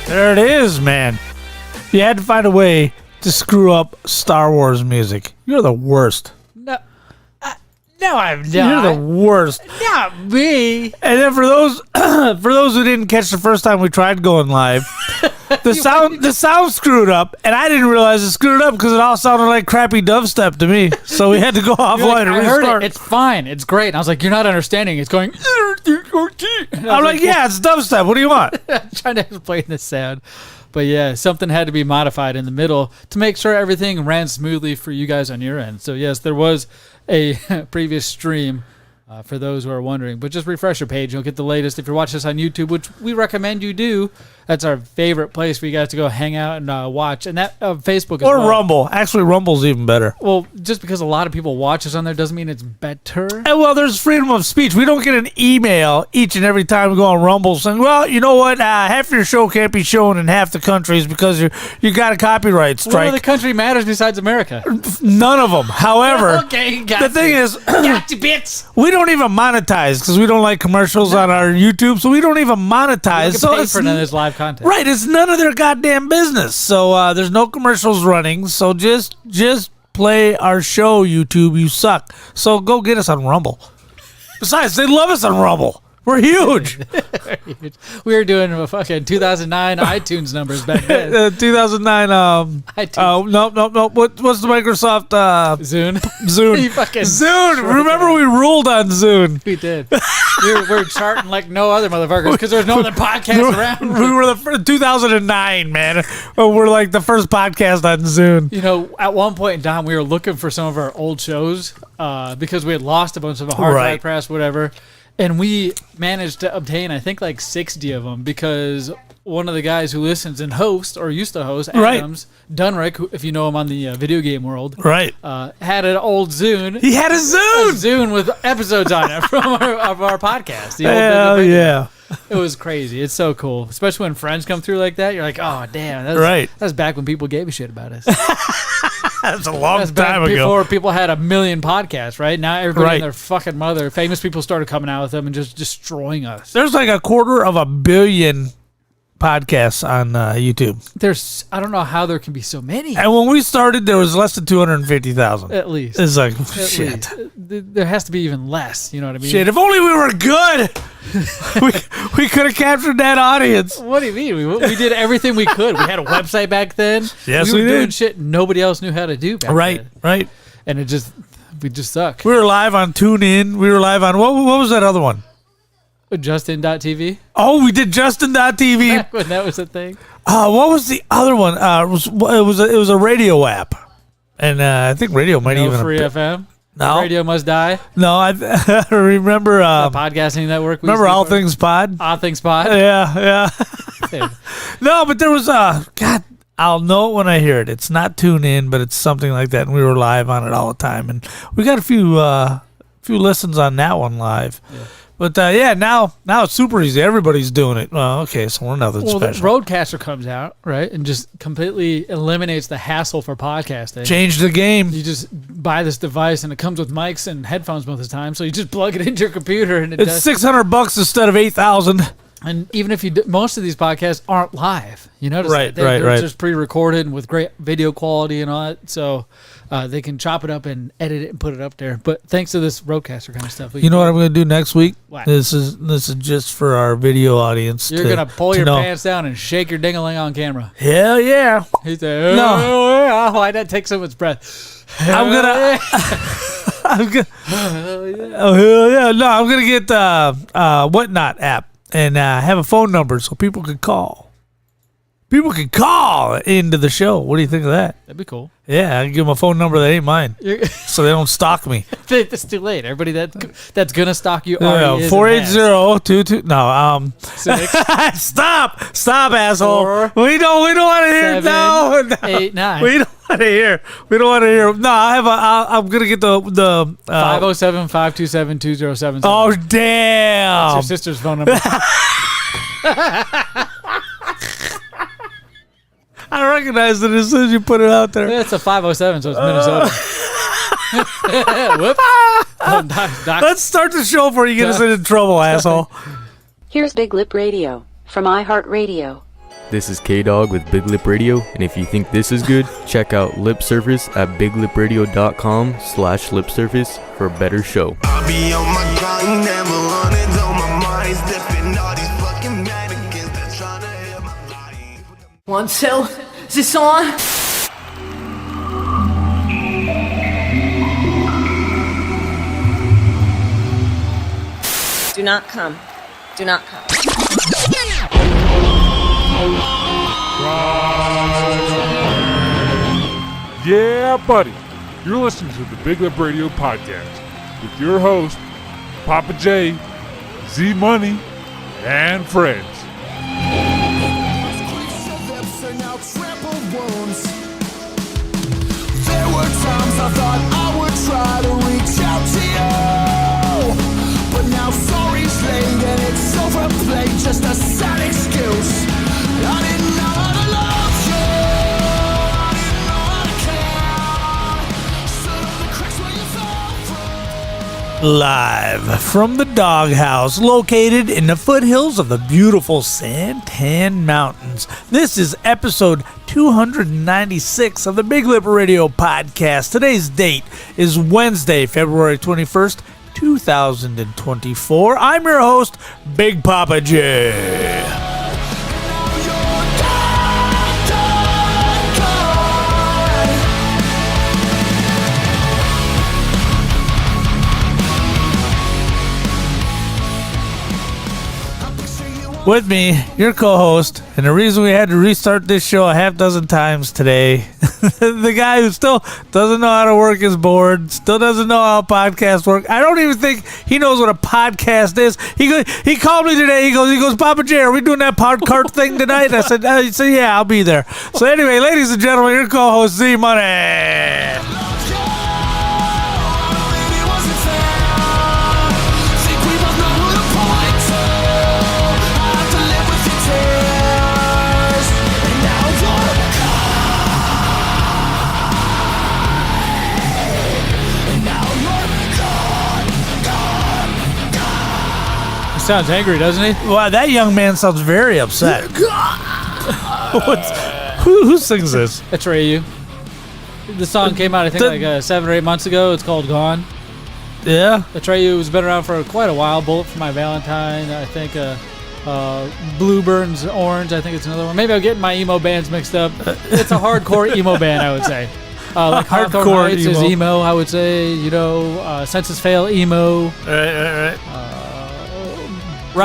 There it is, man. You had to find a way to screw up Star Wars music. You're the worst. No, I'm not. You're the worst. Not me. And then for those who didn't catch the first time we tried going live, the sound screwed up, and I didn't realize it screwed up because it all sounded like crappy dubstep to me. So we had to go offline and I restart. heard it. It's fine. It's great. And I was like, you're not understanding. It's going. I'm like, yeah, it's dubstep. What do you want? I'm trying to explain the sound. But yeah, something had to be modified in the middle to make sure everything ran smoothly for you guys on your end. So yes, there was a previous stream for those who are wondering. But just refresh your page. You'll get the latest. If you're watching this on YouTube, which we recommend you do, that's our favorite place for you guys to go hang out and watch. And that Facebook as or well. Rumble. Actually, Rumble's even better. Well, just because a lot of people watch us on there doesn't mean it's better. And well, there's freedom of speech. We don't get an email each and every time we go on Rumble saying, well, you know what? Half your show can't be shown in half the countries because you got a copyright strike. What other country matters besides America? None of them. However, okay, the thing is, got you, bits. we don't even monetize because we don't like commercials on our YouTube, so we don't even monetize. You So pay it's for none of this live content. right. It's none of their goddamn business. So there's no commercials running. So just play our show, YouTube. You suck. So go get us on Rumble. Besides, they love us on Rumble. We're huge. We were doing a fucking 2009 iTunes numbers back then. 2009. iTunes. No. What's the Microsoft? Zune. Zune. You fucking Zune. Remember we ruled on Zune. We did. We're charting like no other motherfuckers because there's no other podcast around. We were the first, 2009, man. We're like the first podcast on Zune. You know, at one point in time, we were looking for some of our old shows because we had lost a bunch of hard drive press, whatever. And we managed to obtain, I think, like 60 of them because one of the guys who listens and hosts, or used to host, Adams Dunrick, who, if you know him on the video game world, had an old Zune. He had a Zune! A Zune with episodes on it from our podcast. Hell yeah. It was crazy. It's so cool. Especially when friends come through like that. You're like, oh, damn. That's back when people gave a shit about us. That's a long time ago. Before people had a million podcasts, right? Now everybody and their fucking mother, famous people started coming out with them and just destroying us. There's like 250 million podcasts on YouTube. I don't know how there can be so many. And when we started, there was less than 250,000. At least. It's like, shit. There has to be even less, you know what I mean? Shit, if only we were good. we could have captured that audience. What do you mean? We did everything we could. We had a website back then. Yes, we were doing did. Shit nobody else knew how to do back then. Right. And we just suck. We were live on TuneIn. We were live on, what was that other one? Justin.tv. Oh, we did Justin.tv. Back when that was a thing. What was the other one? It was a radio app, and I think radio might even Free FM. No, Radio Must Die. No, I remember the podcasting network. Remember All Things Pod? All Things Pod. Yeah. No, but there was God. I'll know it when I hear it. It's not TuneIn, but it's something like that, and we were live on it all the time, and we got a few listens on that one live. Yeah. But now it's super easy. Everybody's doing it. Well, okay, so we're nothing special. The Roadcaster comes out, right, and just completely eliminates the hassle for podcasting. Change the game. You just buy this device, and it comes with mics and headphones most of the time. So you just plug it into your computer, and it's $600 instead of $8,000. And even if most of these podcasts aren't live, you notice right. They're just pre-recorded and with great video quality and all that. So they can chop it up and edit it and put it up there. But thanks to this Roadcaster kind of stuff. You know what I'm going to do next week? What? This is just for our video audience. You're going to pull your pants down and shake your ding-a-ling on camera. Hell yeah. He said, no. Why'd that take so much breath? I'm gonna get the Whatnot app and have a phone number so people can call. People can call into the show. What do you think of that? That'd be cool. Yeah, I can give them a phone number that ain't mine, so they don't stalk me. It's too late. Everybody that's gonna stalk you already is 480-22. No, stop, asshole. We don't want to hear. 7, no, 8, 9. We don't want to hear. No, I'm gonna get the 507-527-2077. Oh damn! That's your sister's phone number. I recognized it as soon as you put it out there. It's a 507, so it's Minnesota. Whoops. Let's start the show before you get us into trouble, asshole. Here's BigLipRadio from iHeartRadio. This is K-Dog with Big Lip Radio, and if you think this is good, check out Lip Surface at biglipradio.com/lipsurface for a better show. I'll be on my grind, never running on my mind, stepping all these fucking mannequins that trying to hit my body. 1, 2, is this on? Do not come. Do not come. Yeah, buddy. You're listening to the Big Lip Radio podcast with your host, Pappa J, Z Money, and friends. There were times I thought I would try to reach out to you, but now sorry's late and it's overplayed, just a sad excuse. I didn't know how to love you, I didn't know how to care. Stood on the cracks where you fell through. Live from the doghouse located in the foothills of the beautiful Santan Mountains. This is episode 296 of the Big Lip Radio podcast. Today's date is Wednesday, February 21st, 2024. I'm your host, Big Pappa J. With me, your co-host, and the reason we had to restart this show a half dozen times today, the guy who still doesn't know how to work his board, still doesn't know how podcasts work. I don't even think he knows what a podcast is. He called me today. He goes, Pappa J, are we doing that podcast thing tonight? I said, yeah, I'll be there. So anyway, ladies and gentlemen, your co-host, Z Money. Sounds angry, doesn't he? Wow, that young man sounds very upset. Who sings this? That's Rayu. The song came out, I think, 7 or 8 months ago. It's called Gone. Yeah. That's Rayu. It's been around for quite a while. Bullet for My Valentine. I think Blue Burns Orange. I think it's another one. Maybe I'm getting my emo bands mixed up. It's a hardcore emo band, I would say. Like Hardcore Nights is emo, I would say. You know, Census Fail emo. Right.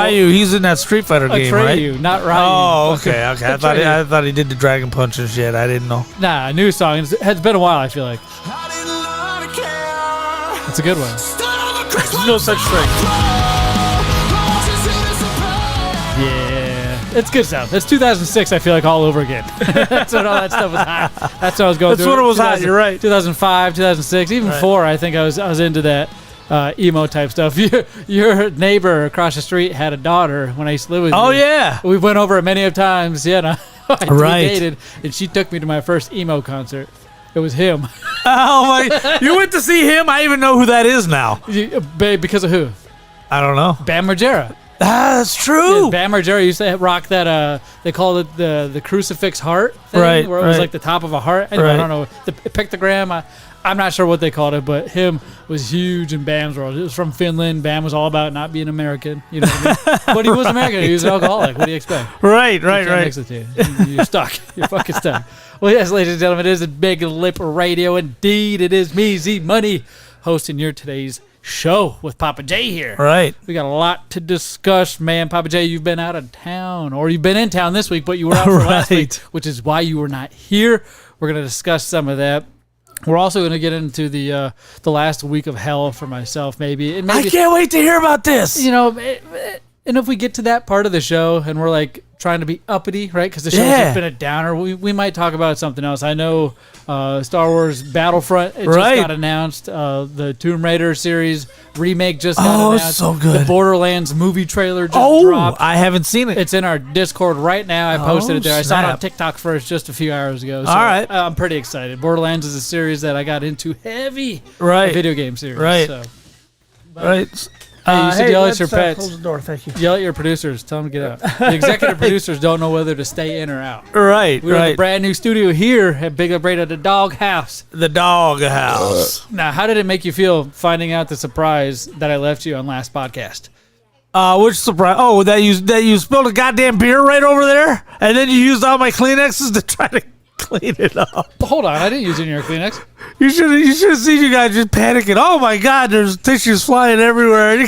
Ryu, he's in that Street Fighter game, right? Ryu, not Ryu. Oh, okay. I thought he did the Dragon Punch and shit. I didn't know. Nah, a new song. It's been a while, I feel like. It's a good one. There's no such thing. Yeah. It's good stuff. It's 2006, I feel like, all over again. That's when all that stuff was hot. That's what I was going through. That's when it was hot, you're right. 2005, 2006, even right. 4, I think I was into that. Emo type stuff. Your neighbor across the street had a daughter when I used to live with you. Oh, yeah. We went over it many of times. Yeah, I Right. dated, and she took me to my first emo concert. It was him. Oh, my. You went to see him? I even know who that is now. Babe, because of who? I don't know. Bam Margera. That's true. Yeah, Bam Margera used to rock that, they called it the crucifix heart thing, Right, where it was right. like the top of a heart. Anyway, Right. I don't know. The pictogram, I'm not sure what they called it, but him was huge in Bam's world. It was from Finland. Bam was all about not being American. You know what I mean? But he was American. He was an alcoholic. What do you expect? Right. You can't mix the two. You're stuck. You're fucking stuck. Well, yes, ladies and gentlemen, it is a Big Lip Radio. Indeed, it is me, Z Money, hosting your today's show with Pappa J here. Right. We got a lot to discuss, man. Pappa J, you've been out of town, or you've been in town this week, but you were out for last week, which is why you were not here. We're going to discuss some of that. We're also going to get into the last week of hell for myself, maybe. And maybe I can't wait to hear about this. You know, and if we get to that part of the show and we're like trying to be uppity, right? Because the show's just been a downer. We might talk about something else. I know Star Wars Battlefront just got announced. The Tomb Raider series remake just got announced. So good. The Borderlands movie trailer just dropped. I haven't seen it. It's in our Discord right now. I posted it there. I saw it on snap. TikTok first just a few hours ago. So All right. I'm pretty excited. Borderlands is a series that I got into heavy. Right. A video game series. Right. So. Right. Hey, you should yell at your let's, pets. Close the door, thank you. Yell at your producers. Tell them to get out. The executive producers don't know whether to stay in or out. Right, We're in the brand new studio here at BigLipRadio, the Dog House. The Dog House. Now, how did it make you feel finding out the surprise that I left you on last podcast? Which surprise? Oh, that you spilled a goddamn beer right over there, and then you used all my Kleenexes to try to clean it up. Hold on, I didn't use any of your Kleenex. You should have seen you guys just panicking. Oh my God, there's tissues flying everywhere.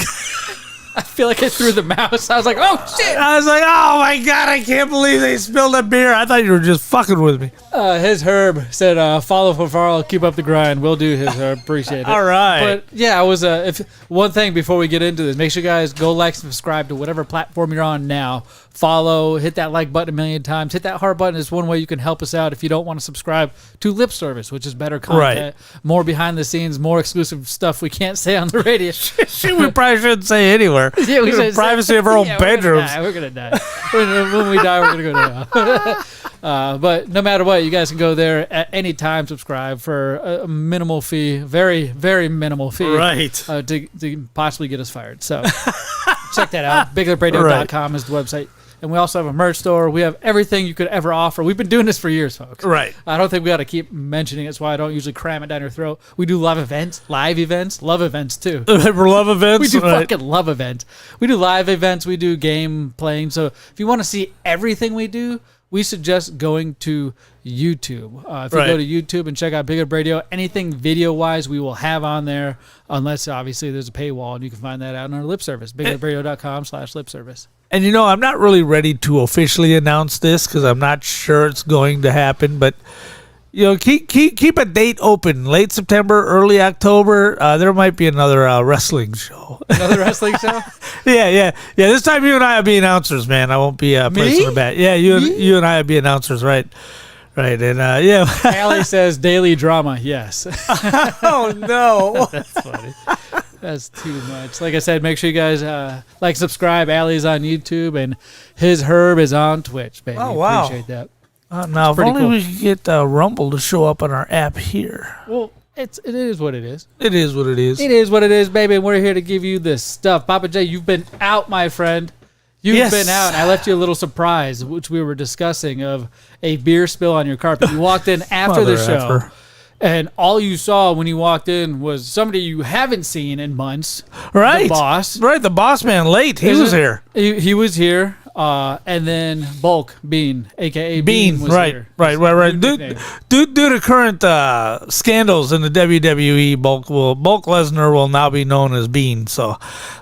I feel like I threw the mouse. I was like, oh shit! I was like, oh my God, I can't believe they spilled a beer. I thought you were just fucking with me. His Herb said, follow for Farrell, keep up the grind. We'll do his Herb. Appreciate it. All right. But yeah, I was, if one thing before we get into this, make sure you guys go like, subscribe to whatever platform you're on now. Follow, hit that like button a million times. Hit that heart button is one way you can help us out if you don't want to subscribe to Lip Service, which is better content, more behind the scenes, more exclusive stuff we can't say on the radio. Shit, we probably shouldn't say anywhere. Yeah, we the privacy of our own bedrooms. We're gonna die. When we die, we're gonna go down. But no matter what, you guys can go there at any time, subscribe for a minimal fee, very, very minimal fee, Right. To possibly get us fired. So check that out. BigLipRadio.com is the website. And we also have a merch store. We have everything you could ever offer. We've been doing this for years, folks. Right. I don't think we got to keep mentioning it. That's why I don't usually cram it down your throat. We do live events, love events too. Love events. We do fucking love events. We do live events. We do game playing. So if you want to see everything we do, we suggest going to YouTube. If you go to YouTube and check out BigLipRadio, anything video-wise we will have on there, unless obviously there's a paywall, and you can find that out on our lip service, BigLipRadio.com/lipservice. And you know, I'm not really ready to officially announce this because I'm not sure it's going to happen, but you know, keep a date open. Late September, early October, there might be another wrestling show. Another wrestling show? Yeah. This time you and I will be announcers, man. I won't be placing the bet. Yeah, you and I will be announcers, right? Right, and yeah. Allie says daily drama. Yes. Oh no, that's funny. That's too much. Like I said, make sure you guys like, subscribe. Allie's on YouTube, and his Herb is on Twitch, baby. Oh wow, appreciate that. Now, if only cool. we could get Rumble to show up on our app here. Well, it is what it is. It is what it is. It is what it is, baby. And we're here to give you this stuff. Pappa J, you've been out, my friend. You've been out. I left you a little surprise, which we were discussing, of a beer spill on your carpet. You walked in after the show, and all you saw when you walked in was somebody you haven't seen in months. Right. The boss. Right, the boss man late. He was here. He was here. And then Bulk Bean, a.k.a. Bean was here. Right. Due to current scandals in the WWE, Bulk Lesnar will now be known as Bean. So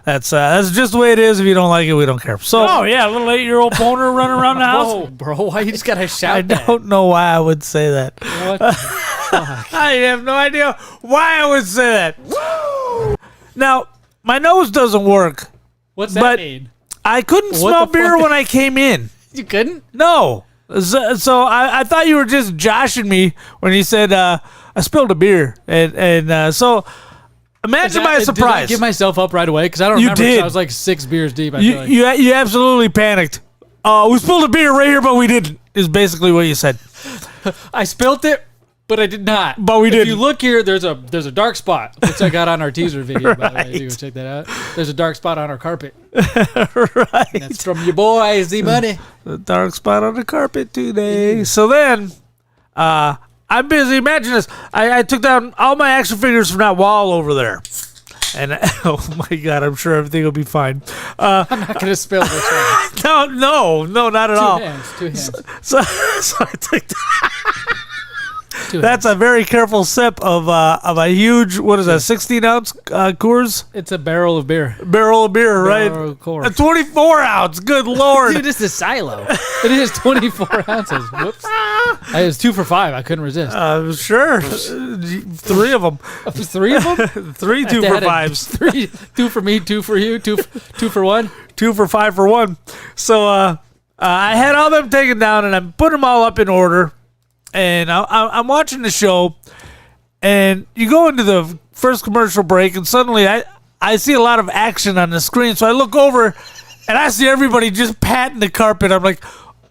that's just the way it is. If you don't like it, we don't care. So, a little 8-year-old boner running around the house. Whoa, bro, why you just gotta shout? I don't know why I would say that. What the fuck? I have no idea why I would say that. Woo! Now, my nose doesn't work. What's that mean? I couldn't smell beer when I came in. You couldn't? No. So I thought you were just joshing me when you said I spilled a beer. And so imagine my surprise. Did I give myself up right away? Because I don't remember. I was like 6 beers deep. You absolutely panicked. We spilled a beer right here, but we didn't, is basically what you said. I spilled it, but I did not. But we did. If you look here, there's a dark spot, which I got on our teaser video, by the way. You go check that out. There's a dark spot on our carpet. Right. That's from your boy, Z Money. The dark spot on the carpet today. So then, I'm busy. Imagine this. I took down all my action figures from that wall over there. And oh my God, I'm sure everything will be fine. I'm not going to spill this one. No, not at all. 2 hands. So I took That's a very careful sip of a huge, what is that, 16-ounce Coors? It's a barrel of beer. Barrel of beer, right? Of course. A 24-ounce, good Lord. Dude, this is a silo. It is 24 ounces. Whoops. It was 2 for $5. I couldn't resist. Sure. 3 of them. 3 of them? 3 2 for 5s. 2 for me, 2 for you, 2 for 1? 2 for 5 for 1. So I had all them taken down, and I'm putting them all up in order. And I'm watching the show, and you go into the first commercial break, and suddenly I see a lot of action on the screen. So I look over, and I see everybody just patting the carpet. I'm like,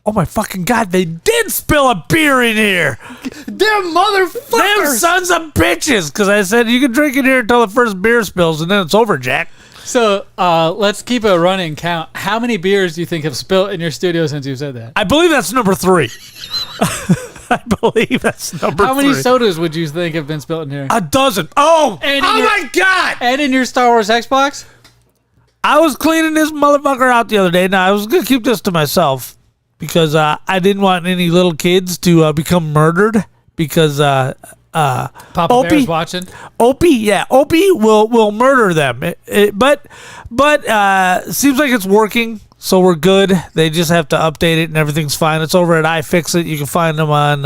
oh my fucking God, they did spill a beer in here. Them motherfuckers. Them sons of bitches. Because I said, you can drink in here until the first beer spills, and then it's over, Jack. So let's keep a running count. How many beers do you think have spilt in your studio since you said that? I believe that's number 3. I believe that's number 3. How many sodas would you think have been spilt in here? A dozen. Oh, my God. And in your Star Wars Xbox? I was cleaning this motherfucker out the other day. Now, I was going to keep this to myself because I didn't want any little kids to become murdered because Papa Bear's watching. Opie will murder them. But seems like it's working, so we're good. They just have to update it and everything's fine. It's over at iFixit. You can find them on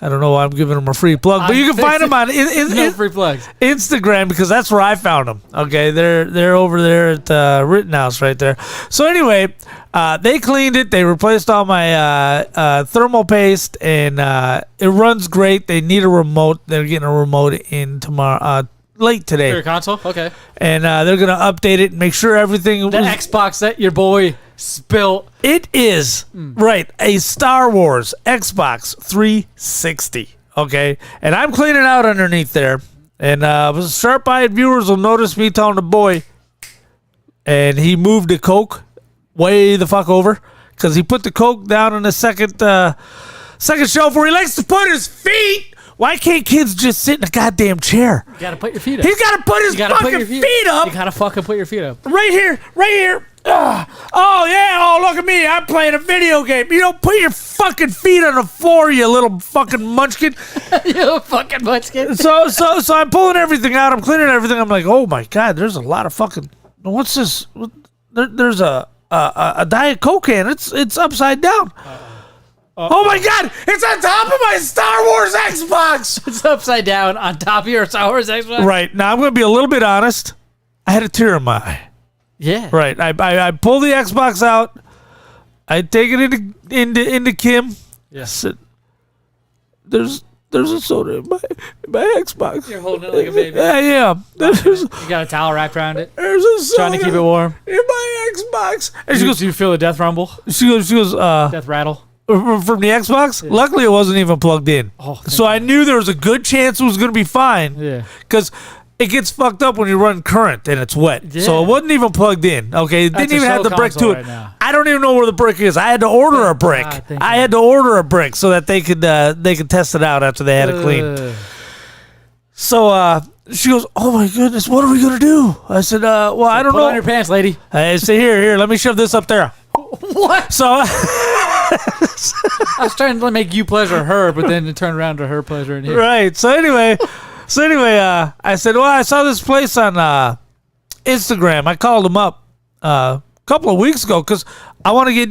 I don't know why I'm giving them a free plug, but you can find them on No free plugs. Instagram because that's where I found them. Okay, they're over there at Rittenhouse right there. So anyway, they cleaned it. They replaced all my thermal paste, and it runs great. They need a remote. They're getting a remote in tomorrow. Late today. For your console? Okay. And they're going to update it and make sure everything... The Xbox that your boy spilt. It is, right, a Star Wars Xbox 360, okay? And I'm cleaning out underneath there. And sharp-eyed viewers will notice me telling the boy, and he moved the Coke way the fuck over because he put the Coke down on the second shelf where he likes to put his feet. Why can't kids just sit in a goddamn chair? You gotta put your feet up. He's gotta put his fucking feet up. You gotta fucking put your feet up. Right here. Oh, yeah. Oh, look at me. I'm playing a video game. You don't put your fucking feet on the floor, you little fucking munchkin. You little fucking munchkin. So I'm pulling everything out. I'm cleaning everything. I'm like, oh, my God, there's a lot of fucking... What's this? There's a Diet Coke can. It's upside down. Oh my God! It's on top of my Star Wars Xbox! It's upside down on top of your Star Wars Xbox? Right. Now, I'm going to be a little bit honest. I had a tear in my eye. Yeah. Right. I pull the Xbox out. I take it into Kim. Yeah. I said, there's a soda in my Xbox. You're holding it like a baby. I am. You got a towel wrapped around it? There's a soda trying to keep it warm. in my Xbox. And she goes, do you feel a death rumble? She goes, Death rattle? From the Xbox? Yeah. Luckily, it wasn't even plugged in. Oh, so I knew there was a good chance it was going to be fine. Yeah. Because it gets fucked up when you run current and it's wet. Yeah. So it wasn't even plugged in. Okay, it didn't even have the brick to it. Right, I don't even know where the brick is. I had to order a brick. I had to order a brick so that they could test it out after they had it clean. So she goes, "Oh my goodness, what are we gonna do?" I said, "Well, I don't know." Put on your pants, lady. I said, "Here, let me shove this up there." What? So I was trying to make you pleasure her, but then it turned around to her pleasure in here. Right. So anyway, I said, well, I saw this place on Instagram. I called them up a couple of weeks ago because I want to get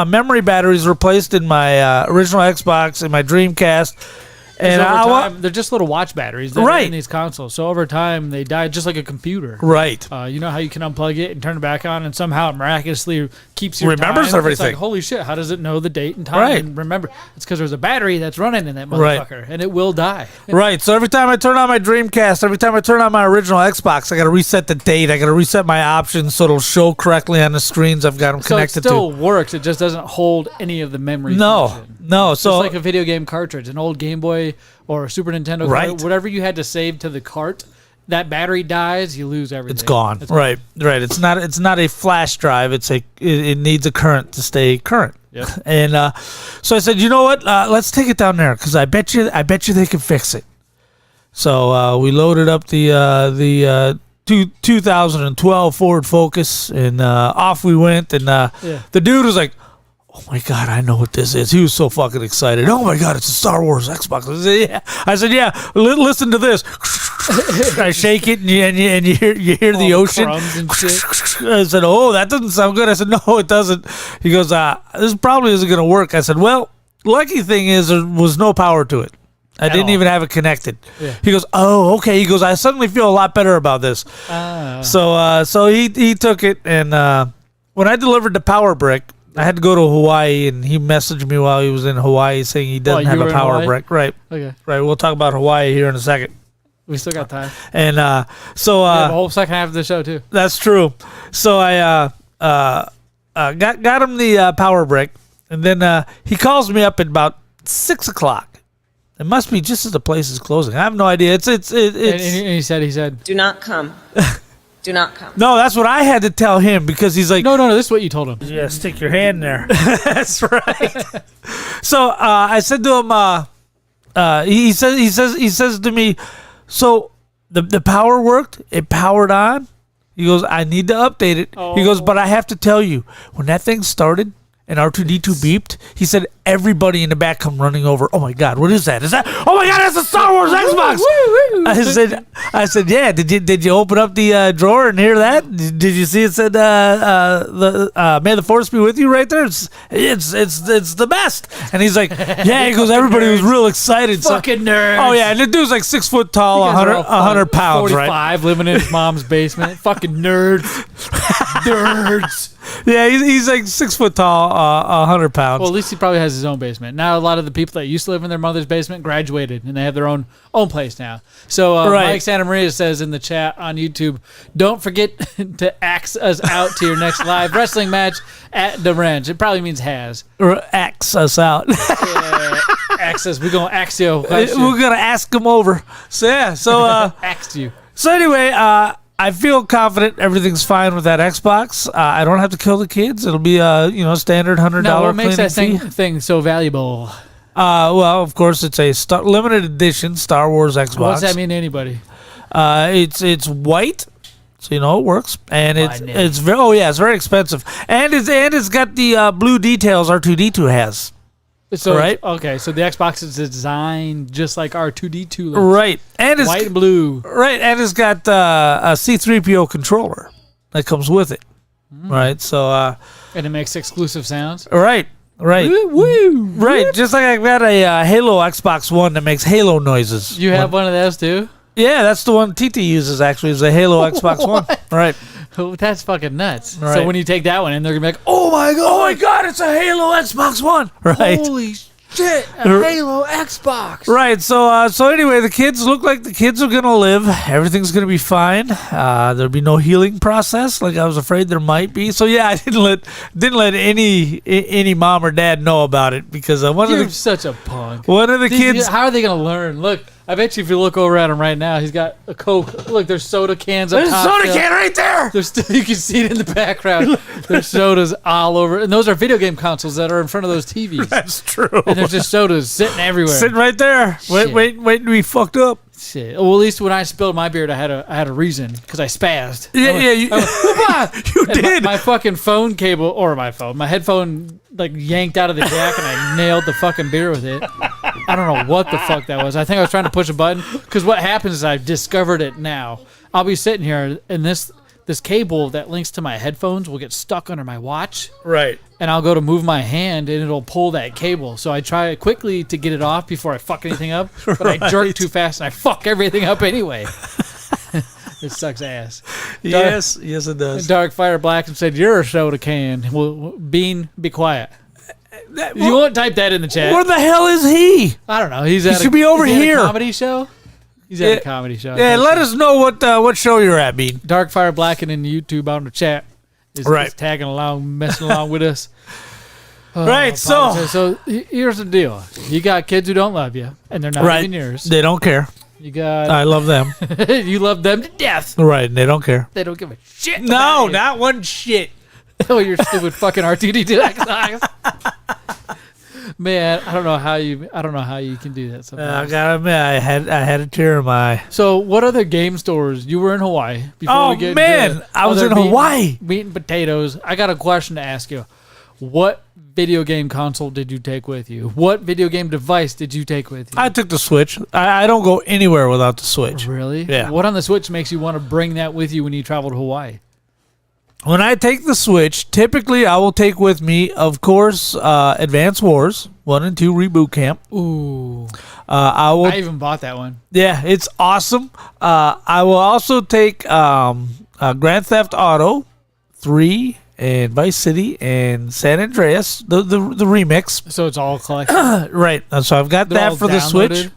memory batteries replaced in my original Xbox and my Dreamcast. And they're just little watch batteries that are in these consoles. So over time, they die just like a computer. Right. You know how you can unplug it and turn it back on, and somehow it miraculously keeps your remembers time? everything. It's like, holy shit, how does it know the date and time? Right. And remember, it's because there's a battery that's running in that motherfucker, and it will die. Right. So every time I turn on my Dreamcast, every time I turn on my original Xbox, I got to reset the date. I got to reset my options so it'll show correctly on the screens I've got them connected to. So it still works. It just doesn't hold any of the memory. No. It's just like a video game cartridge, an old Game Boy or a Super Nintendo cart, whatever you had to save to the cart, that battery dies, you lose everything. It's gone. Right. It's not a flash drive. It needs a current to stay current. Yep. And so I said, you know what? Let's take it down there because I bet you they can fix it. So we loaded up the 2012 Ford Focus and off we went. And the dude was like, "Oh my God, I know what this is." He was so fucking excited. "Oh my God, it's a Star Wars Xbox." I said, yeah. Listen to this. I shake it and you hear the ocean. And shit. I said, "Oh, that doesn't sound good." I said, "No, it doesn't." He goes, "This probably isn't going to work." I said, "Well, lucky thing is there was no power to it. I didn't even have it connected." Yeah. He goes, "Oh, okay." He goes, "I suddenly feel a lot better about this." So he took it, and when I delivered the power brick, I had to go to Hawaii, and he messaged me while he was in Hawaii saying he doesn't have a power brick. Right. Okay. Right. We'll talk about Hawaii here in a second. We still got time. And we have a whole second half of the show too. That's true. So I got him the power brick, and then he calls me up at about 6 o'clock. It must be just as the place is closing. I have no idea. It's and he said, Do not come. Do not come. No, that's what I had to tell him because he's like, No, this is what you told him. yeah, stick your hand there. That's right. So I said to him, he says to me, so the power worked. It powered on. He goes, I need to update it. He goes, but I have to tell you, when that thing started and R2D2 beeped, he said everybody in the back come running over. Oh my God, what is that? Oh my God, that's a Star Wars Xbox. I said, yeah. Did you open up the drawer and hear that? Did you see it said May the Force be with you right there? It's the best. And he's like, yeah. He goes, everybody was real excited. Fucking nerds. Oh yeah, and the dude's like 6 foot tall, 100 pounds, 45, right? living in his mom's basement. Fucking nerds. Nerds. Yeah, he's like 6 foot tall, 100 pounds. Well, at least he probably has his own basement. Now, a lot of the people that used to live in their mother's basement graduated, and they have their own place now. So, Mike Santa Maria says in the chat on YouTube, don't forget to axe us out to your next live wrestling match at the ranch. It probably means has. Or axe us out. Yeah, axe us. We're going to axe you. We're going to ask him over. So, yeah. So, axed you. So, anyway, I feel confident everything's fine with that Xbox. I don't have to kill the kids. It'll be a standard $100 Now, what makes that fee. thing so valuable? Well, of course, it's a limited edition Star Wars Xbox. What does that mean to anybody? It's white, so it works, and it's very expensive, and it's got the blue details R2D2 has. So right? Okay, so the Xbox is designed just like R2D2 looks. Right, and it's white and blue. Right, and it's got a C-3PO controller that comes with it. Right, so and it makes exclusive sounds. Right. Woo, right. Just like I got a Halo Xbox One that makes Halo noises. You have one of those too? Yeah, that's the one TT uses. Actually, is a Halo Xbox One. Right. Oh, that's fucking nuts. Right. So when you take that one, and they're gonna be like, "Oh my god, it's a Halo Xbox One." Right. Holy shit, a Halo Xbox. Right. So anyway, the kids look like the kids are gonna live. Everything's gonna be fine. There'll be no healing process like I was afraid there might be. So yeah, I didn't let any mom or dad know about it because You're such a punk. One of the kids. How are they gonna learn? Look, I bet you if you look over at him right now, he's got a Coke. Look, there's soda cans up There's a top. soda can right there. You can see it in the background. There's sodas all over, and those are video game consoles that are in front of those TVs. That's true. And there's just sodas sitting everywhere. Sitting right there. Wait to be fucked up. Shit. Well, at least when I spilled my beer, I had a reason because I spazzed. Yeah, you did. My fucking phone cable, or my headphone, yanked out of the jack, and I nailed the fucking beer with it. I don't know what the fuck that was. I think I was trying to push a button because what happens is I've discovered it now. I'll be sitting here, and this cable that links to my headphones will get stuck under my watch. Right. And I'll go to move my hand, and it'll pull that cable. So I try quickly to get it off before I fuck anything up, but I jerk too fast, and I fuck everything up anyway. It sucks ass. Yes, it does. Dark Fire Black said, "You're a soda can." Well, Bean, be quiet. You won't type that in the chat. Where the hell is he? I don't know. He should be over here. A comedy show. He's at a comedy show. Yeah, let us know what show you're at, Bean. Dark Fire Black and in YouTube on the chat is tagging along, messing along with us. Right. So here's the deal: you got kids who don't love you, and they're not even yours. They don't care. You got. I love them. You love them to death. Right. They don't care. They don't give a shit. No, not one shit. Oh, you're stupid fucking R2D2 Xbox. Man, I don't know how you can do that sometimes. I gotta admit, I had a tear in my eye. So, what other game stores? You were in Hawaii. I was in Hawaii. Meat and potatoes. I got a question to ask you. What video game console did you take with you? What video game device did you take with you? I took the Switch. I don't go anywhere without the Switch. Really? Yeah. What on the Switch makes you want to bring that with you when you travel to Hawaii? When I take the Switch, typically I will take with me, of course, Advance Wars 1 and 2 Reboot Camp. Ooh. I even bought that one. Yeah, it's awesome. I will also take Grand Theft Auto 3 and Vice City and San Andreas, the remix. So it's all collected. Right. So I've got that for the Switch.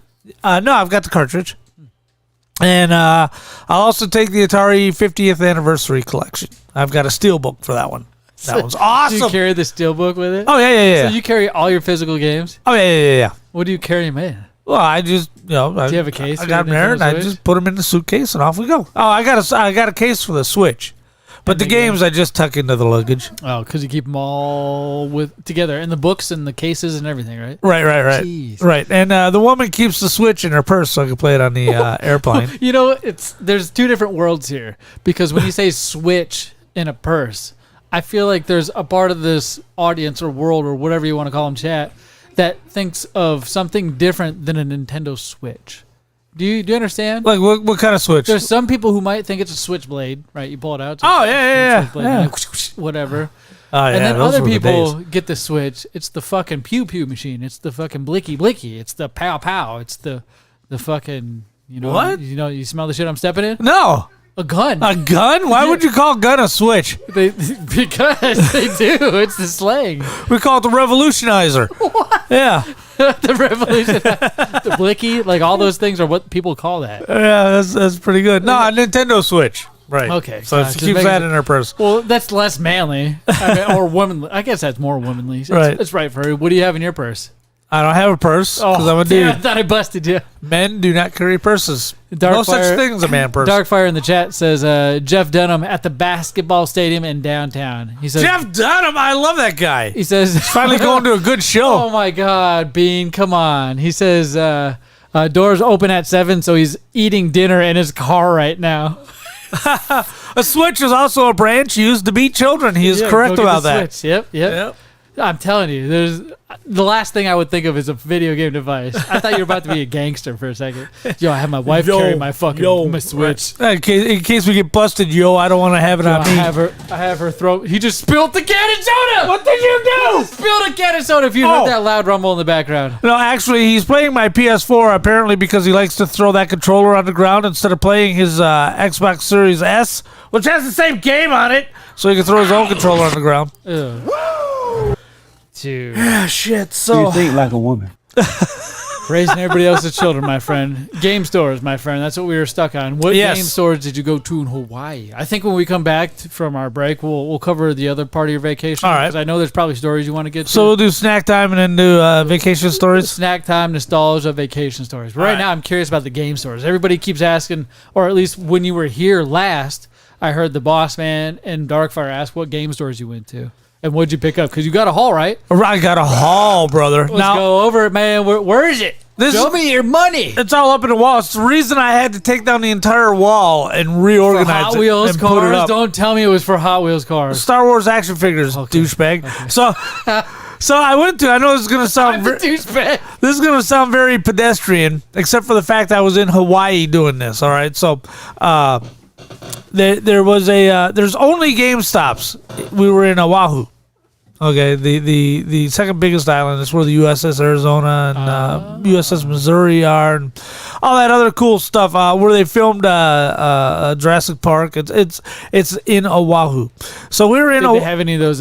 No, I've got the cartridge. And I'll also take the Atari 50th Anniversary Collection. I've got a steelbook for that one. That one's awesome. Do you carry the steelbook with it? Oh, yeah. So you carry all your physical games? Oh, yeah. What do you carry them in? Well, I just, Do you have a case? I for got your them there, and Nintendo I Switch? just put them in the suitcase, and off we go. Oh, I got a case for the Switch, but the games I just tuck into the luggage. Oh, because you keep them all together, and the books and the cases and everything, right? Right, Jeez. right. And the woman keeps the Switch in her purse so I can play it on the airplane. You know, there's two different worlds here, because when you say Switch in a purse, I feel like there's a part of this audience or world or whatever you want to call them, chat, that thinks of something different than a Nintendo Switch. Do you understand? Like what kind of Switch? There's some people who might think it's a switchblade, right? You pull it out. It's Oh, yeah. switchblade, and like, whatever. Oh, yeah, And then those other were the people days. get the Switch. It's the fucking pew pew machine. It's the fucking blicky. It's the pow pow. It's the fucking, What? You smell the shit I'm stepping in? No. A gun. A gun? Why would you call a gun a Switch? Because they do. It's the slang. We call it the Revolutionizer. What? Yeah. The revolution. The blicky. Like all those things are what people call that. Yeah, that's pretty good. No, a Nintendo Switch. Right. Okay, So just she keeps making that it- in her purse. Well, that's less manly. Or womanly. I guess that's more womanly. Right. It's right for her. What do you have in your purse? I don't have a purse because I'm a damn, I dude. thought I busted you. Men do not carry purses. No Darkfire- such thing as a man purse. Darkfire in the chat says Jeff Dunham at the basketball stadium in downtown. He says Jeff Dunham, I love that guy. He says Finally going to a good Oh show. my God, Bean, come on. He says doors open at 7, so he's eating dinner in his car right now. A Switch is also a branch used to beat children. He is Yeah, correct go get about the that. Switch. Yep. Yep. I'm telling you, there's the last thing I would think of is a video game device. I thought you were about to be a gangster for a second. Yo, I have my wife carry my fucking my Switch. In case we get busted, I don't want to have it on I me. have her throw. He just spilled the can of soda. What did you do? Spilled a can of soda. If you heard that loud rumble in the background. No, actually, he's playing my PS4 apparently because he likes to throw that controller on the ground instead of playing his Xbox Series S, which has the same game on it, so he can throw his own controller on the ground. Dude. Ah, shit. You So think like a woman. Raising everybody else's children, my friend. Game stores, my friend. That's what we were stuck on. What Yes. game stores did you go to in Hawaii? I think when we come back from our break, we'll cover the other part of your vacation. All right. Because I know there's probably stories you want to get to. So we'll do snack time and then do vacation stories. Snack time, nostalgia, vacation stories. But right right. now, I'm curious about the game stores. Everybody keeps asking, or at least when you were here last, I heard the boss man and Darkfire ask what game stores you went to. And what'd you pick up? Because you got a haul, right? I got a haul, brother. Let's Now, go over it, man. Where is it? Show me your money. it's all up in the wall. It's the reason I had to take down the entire wall and For reorganize Hot it Wheels and put it cars? up. Don't tell me it was for Hot Wheels cars. Star Wars action figures, douchebag. Okay. So I went to. I know this is gonna sound. Douchebag. This is gonna sound very pedestrian, except for the fact I was in Hawaii doing this. All right, so there was there's only GameStops. We were in Oahu. Okay, the second biggest island is where the USS Arizona and USS Missouri are, and all that other cool stuff. Where they filmed Jurassic Park. It's in Oahu. So we were in. Did they have any of those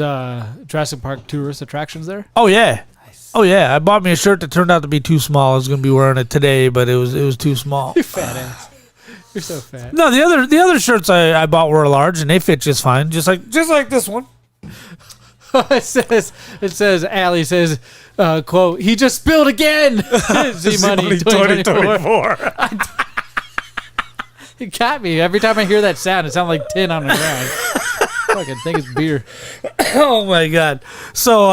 Jurassic Park tourist attractions there? Oh yeah. Oh yeah, I bought me a shirt that turned out to be too small. I was gonna be wearing it today, but it was too small. You fat ass. You're so fat. No, the other shirts I bought were large and they fit just fine, just like this one. it says Allie says quote, he just spilled again. Z-Money 2024. It got me. Every time I hear that sound, it sounds like tin on the ground. Fucking think it's beer. Oh my god! So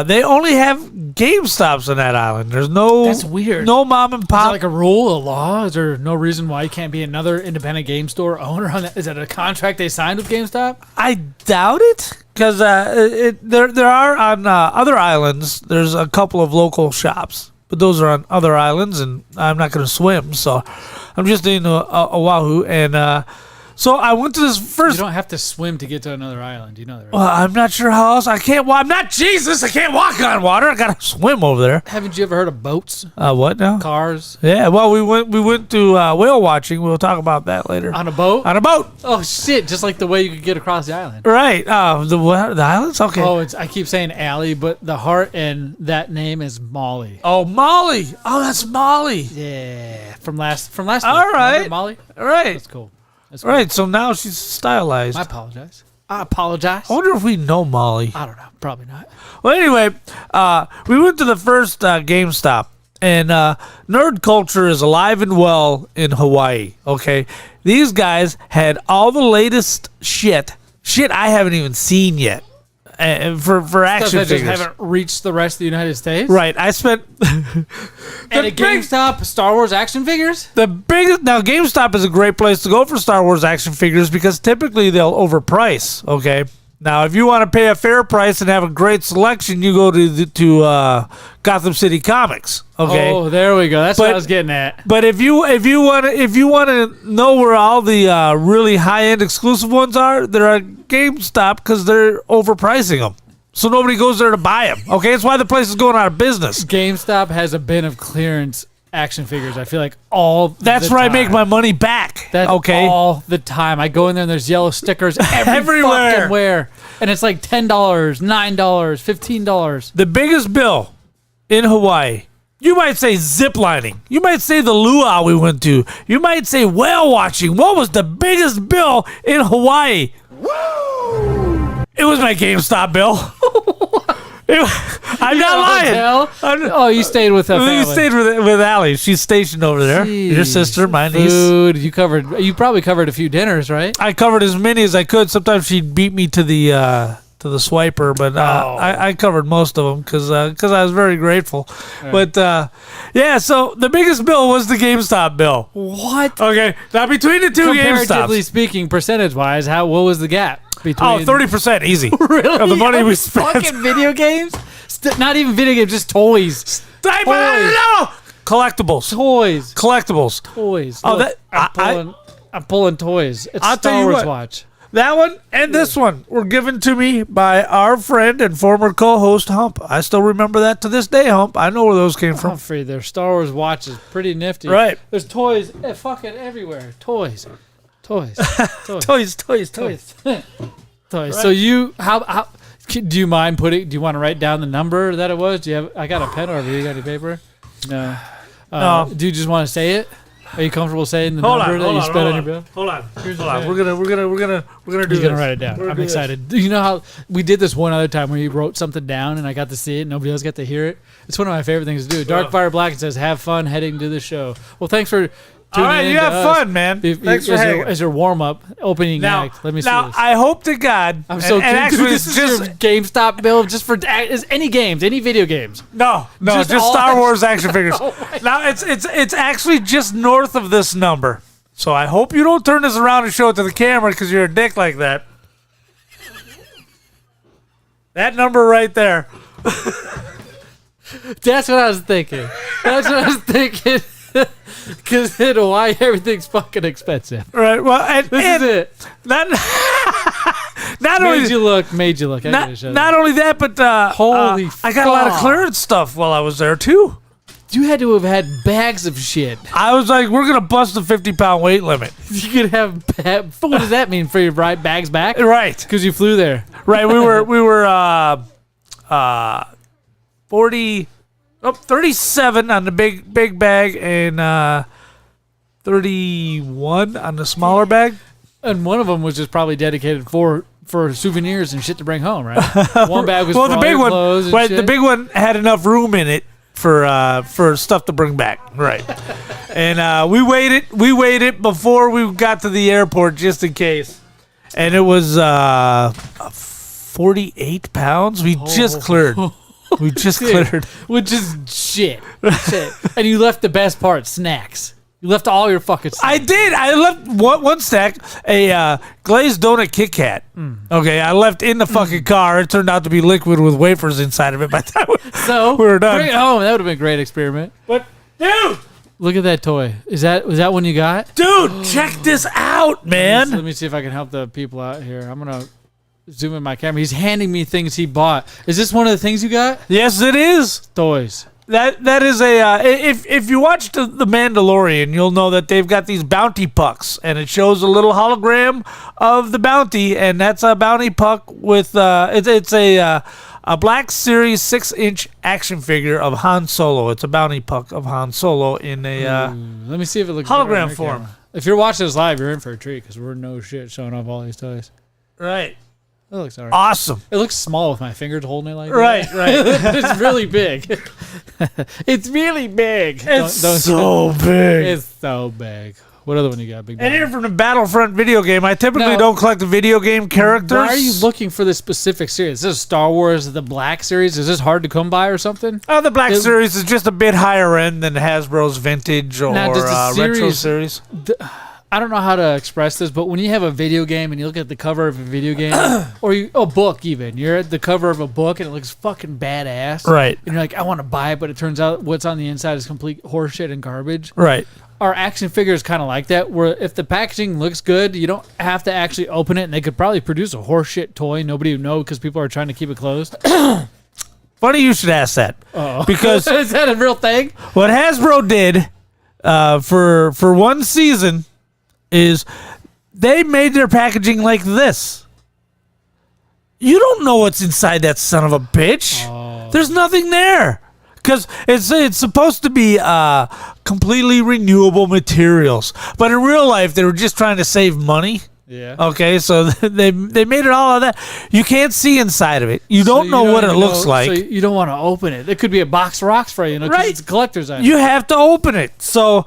they only have GameStops on that island. There's no. That's weird. No mom and Is that pop. like a rule, a law? Is there no reason why you can't be another independent game store owner on that? Is that a contract they signed with GameStop? I doubt it, because there are on other islands. There's a couple of local shops, but those are on other islands, and I'm not going to swim, so I'm just in Oahu, and so I went to this first. You don't have to swim to get to another island. You know that, right? Well, I'm not sure how else I can't. Well, I'm not Jesus. I can't walk on water. I gotta swim over there. Haven't you ever heard of boats, What now? cars, Yeah. Well, we went to whale watching. We'll talk about that later. on a boat? On a boat. Oh shit! Just like the way you could get across the island. Right. The islands. Okay. Oh, I keep saying Allie, but the heart and that name is Molly. Oh, Molly. Oh, that's Molly. Yeah, from last week. All right. Remember Molly. All right. That's cool. That's cool. Right. So now she's stylized. I apologize. I apologize. I wonder if we know Molly. I don't know. Probably not. Well, anyway, we went to the first GameStop, And nerd culture is alive and well in Hawaii, okay? These guys had all the latest shit I haven't even seen yet for action Stuff that figures. just haven't reached the rest of the United States? Right. I spent... At a GameStop, Star Wars action figures? Now, GameStop is a great place to go for Star Wars action figures because typically they'll overprice, okay? Now, if you want to pay a fair price and have a great selection, you go to Gotham City Comics. Okay. Oh, there we go. That's what I was getting at. But if you want to know where all the really high end exclusive ones are, they're at GameStop because they're overpricing them. So nobody goes there to buy them. Okay, that's why the place is going out of business. GameStop has a bin of clearance action figures. I feel like all. That's the where time. I make my money back. That's okay, all the time. I go in there and there's yellow stickers everywhere. Fucking where, and it's like $10, $9, $15. The biggest bill in Hawaii. You might say zip lining. You might say the luau we went to. You might say whale watching. What was the biggest bill in Hawaii? Woo! It was my GameStop bill. I'm not lying. Oh, you stayed with that family. You stayed with Allie. She's stationed over there. Jeez. Your sister, my niece. Food. You probably covered a few dinners, right? I covered as many as I could. Sometimes she'd beat me to the swiper, but I covered most of them because I was very grateful. Right. But yeah, so the biggest bill was the GameStop bill. What? Okay, now between the two Comparatively GameStops, speaking, percentage-wise, what was the gap between? 30% easy. Really? Of the money we spent. Fucking video games? Not even video games, just toys. No! Collectibles. Toys. Oh, Look, I'm pulling toys. It's I'll tell Star you Wars what. watch. That one and this one were given to me by our friend and former co-host Hump. I still remember that to this day, Hump. I know where those came from. Humphrey, their Star Wars watch is pretty nifty. Right. There's toys fucking everywhere. Toys. Toys. Right. So you how do you mind putting? Do you want to write down the number that it was? Do you have? I got a pen over here. You got any paper? No. No. Do you just want to say it? Are you comfortable saying the number that you spent on your bill? Hold on. We're gonna do this. He's gonna write it down. I'm excited. You know how we did this one other time where you wrote something down and I got to see it. Nobody else got to hear it. It's one of my favorite things to do. Dark Fire Black says, "Have fun heading to the show." Well, thanks for tuning in. All right, you have fun, man. Thanks for hanging. As your warm up opening act. Let me see now, this. I hope to God. I'm so curious. actually, This is just GameStop bill, just for any games, any video games. No, just Star Wars action figures. Now it's actually just north of this number. So I hope you don't turn this around and show it to the camera because you're a dick like that. That number right there. That's what I was thinking. Because in Hawaii, everything's fucking expensive. Right. Well, This is it. Not Made you look. Not only that, but Holy I got a lot of fuck. clearance stuff while I was there too. You had to have had bags of shit. I was like, we're gonna bust the 50-pound weight limit. You could have. What does that mean for your bags back? Right. Because you flew there. Right. We were 37 on the big bag and 31 on the smaller bag. And one of them was just probably dedicated for souvenirs and shit to bring home, right? One bag was Well, for the all big your one, clothes and right? shit. The big one had enough room in it for stuff to bring back, right? And we waited before we got to the airport just in case, and it was 48 pounds. We just cleared. We just cleared. Which is shit. And you left the best part, snacks. You left all your fucking snacks. I did. I left one stack, a glazed donut Kit Kat. Okay, I left in the fucking car. It turned out to be liquid with wafers inside of it by the time we were done. Bring it home. That would have been a great experiment. But, dude! Look at that toy. Was that one you got? Dude, check this out, man. Let me see if I can help the people out here. I'm going to zoom in my camera. He's handing me things he bought. Is this one of the things you got? Yes, it is. Toys. That is a if you watch the Mandalorian, you'll know that they've got these bounty pucks, and it shows a little hologram of the bounty, and that's a bounty puck with it's a Black Series 6-inch action figure of Han Solo. It's a bounty puck of Han Solo in a let me see if it looks hologram good on your form. camera. If you're watching this live, you're in for a treat because we're no shit showing off all these toys. Right. It looks all right. Awesome. It looks small with my fingers holding it like Right, that. Right. It's really big. It's really big. It's so big. It's so big. What other one you got, Big And Dog? here from the Battlefront video game, I typically Now- don't collect the video game characters. Why are you looking for this specific series? Is this Star Wars, the Black Series? Is this hard to come by or something? The Black It- Series is just a bit higher end than Hasbro's Vintage or Now, does the Retro series- Series. I don't know how to express this, but when you have a video game and you look at the cover of a video game, or a book even, you're at the cover of a book and it looks fucking badass. Right. And you're like, I want to buy it, but it turns out what's on the inside is complete horseshit and garbage. Right. Our action figure is kind of like that, where if the packaging looks good, you don't have to actually open it, and they could probably produce a horseshit toy. Nobody would know because people are trying to keep it closed. Funny you should ask that. Oh, Because is that a real thing? what Hasbro did for one season is they made their packaging like this. You don't know what's inside that son of a bitch. There's nothing there. Because it's supposed to be completely renewable materials. But in real life, they were just trying to save money. Yeah. Okay, so they made it all of that. You can't see inside of it. You don't know what it looks like. So you don't want to open it. It could be a box of rocks for you, 'cause Right. it's a collector's item. You have to open it. So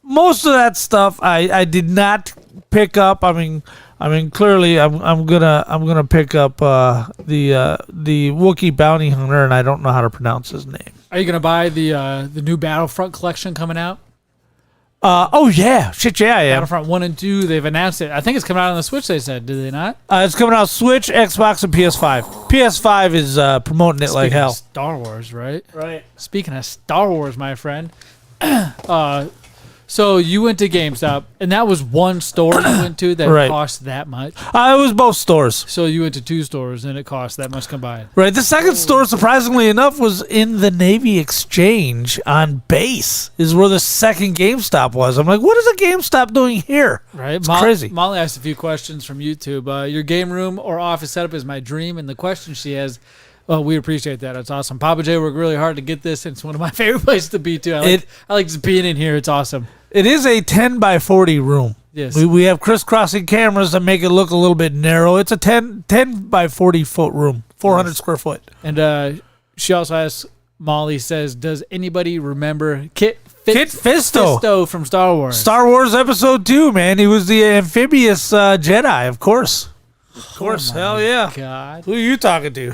most of that stuff I did not pick up. I mean clearly I'm gonna pick up the Wookiee bounty hunter, and I don't know how to pronounce his name. Are you gonna buy the new Battlefront collection coming out? Oh yeah, shit yeah I am. Battlefront 1 and 2, they've announced it. I think it's coming out on the Switch, they said, did they not? It's coming out Switch, Xbox, and PS5. PS5 is promoting it like Speaking of hell. Star Wars, right? Right. Speaking of Star Wars, my friend. So you went to GameStop, and that was one store you went to that Right. cost that much. It was both stores. So you went to two stores, and it cost that much combined. Right. The second store, surprisingly enough, was in the Navy Exchange on base. Is where the second GameStop was. I'm like, what is a GameStop doing here? Right? It's crazy. Molly asked a few questions from YouTube. Your game room or office setup is my dream, and the question she has, well, we appreciate that. It's awesome. Papa J worked really hard to get this, and it's one of my favorite places to be, too. I like just being in here. It's awesome. It is a 10 by 40 room. Yes. We have crisscrossing cameras that make it look a little bit narrow. It's a 10 by 40 foot room, 400 square foot. And she also asks, Molly says, does anybody remember Kit Fisto. Fisto from Star Wars? Star Wars Episode 2, man. He was the amphibious Jedi, of course. Of course. Hell yeah. God. Who are you talking to?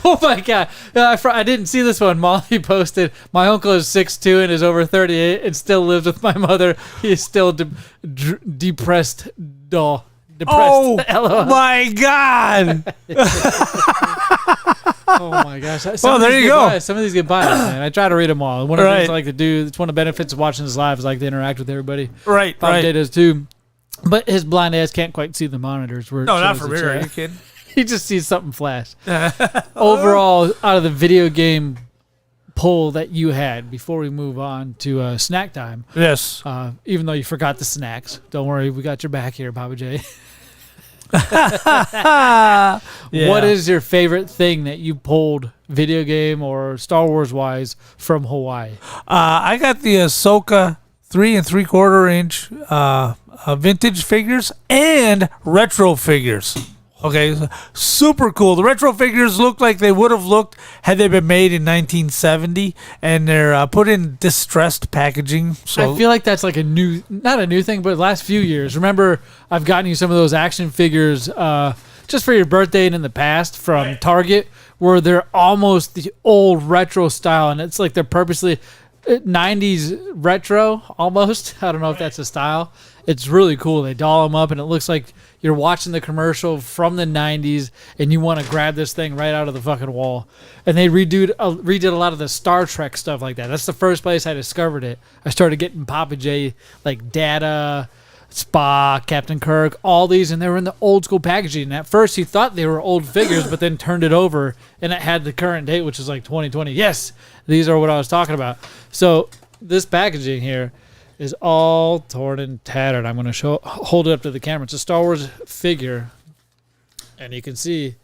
Oh my God. I didn't see this one. Molly posted, my uncle is 6'2" and is over 38 and still lives with my mother. He is still depressed. LOL. Oh, my God. Oh my gosh. Well, there you go. Some of these get biased, man. I try to read them all. One of the Right. things I like to do, it's one of the benefits of watching this live is I like to interact with everybody. Right, Papa right. J does too. But his blind ass can't quite see the monitors. Where it No, not shows from the here. Are chat. you kidding? He just sees something flash. Overall, out of the video game poll that you had, before we move on to snack time, Yes. even though you forgot the snacks, don't worry, we got your back here, Papa J. Yeah. What is your favorite thing that you pulled, video game or Star Wars wise, from Hawaii? I got the Ahsoka 3 3/4 inch vintage figures and retro figures. Okay, super cool. The retro figures look like they would have looked had they been made in 1970, and they're put in distressed packaging. So I feel like that's like not a new thing, but the last few years. Remember, I've gotten you some of those action figures just for your birthday and in the past from Target, where they're almost the old retro style, and it's like they're purposely 90s retro almost. I don't know if that's a style. It's really cool. They doll them up, and it looks like you're watching the commercial from the 90s, and you want to grab this thing right out of the fucking wall. And they redid a lot of the Star Trek stuff like that. That's the first place I discovered it. I started getting Papa J, like Data, Spock, Captain Kirk, all these, and they were in the old school packaging. And at first, he thought they were old figures, but then turned it over, and it had the current date, which is like 2020. Yes, these are what I was talking about. So this packaging here is all torn and tattered. I'm going to hold it up to the camera. It's a Star Wars figure, and you can see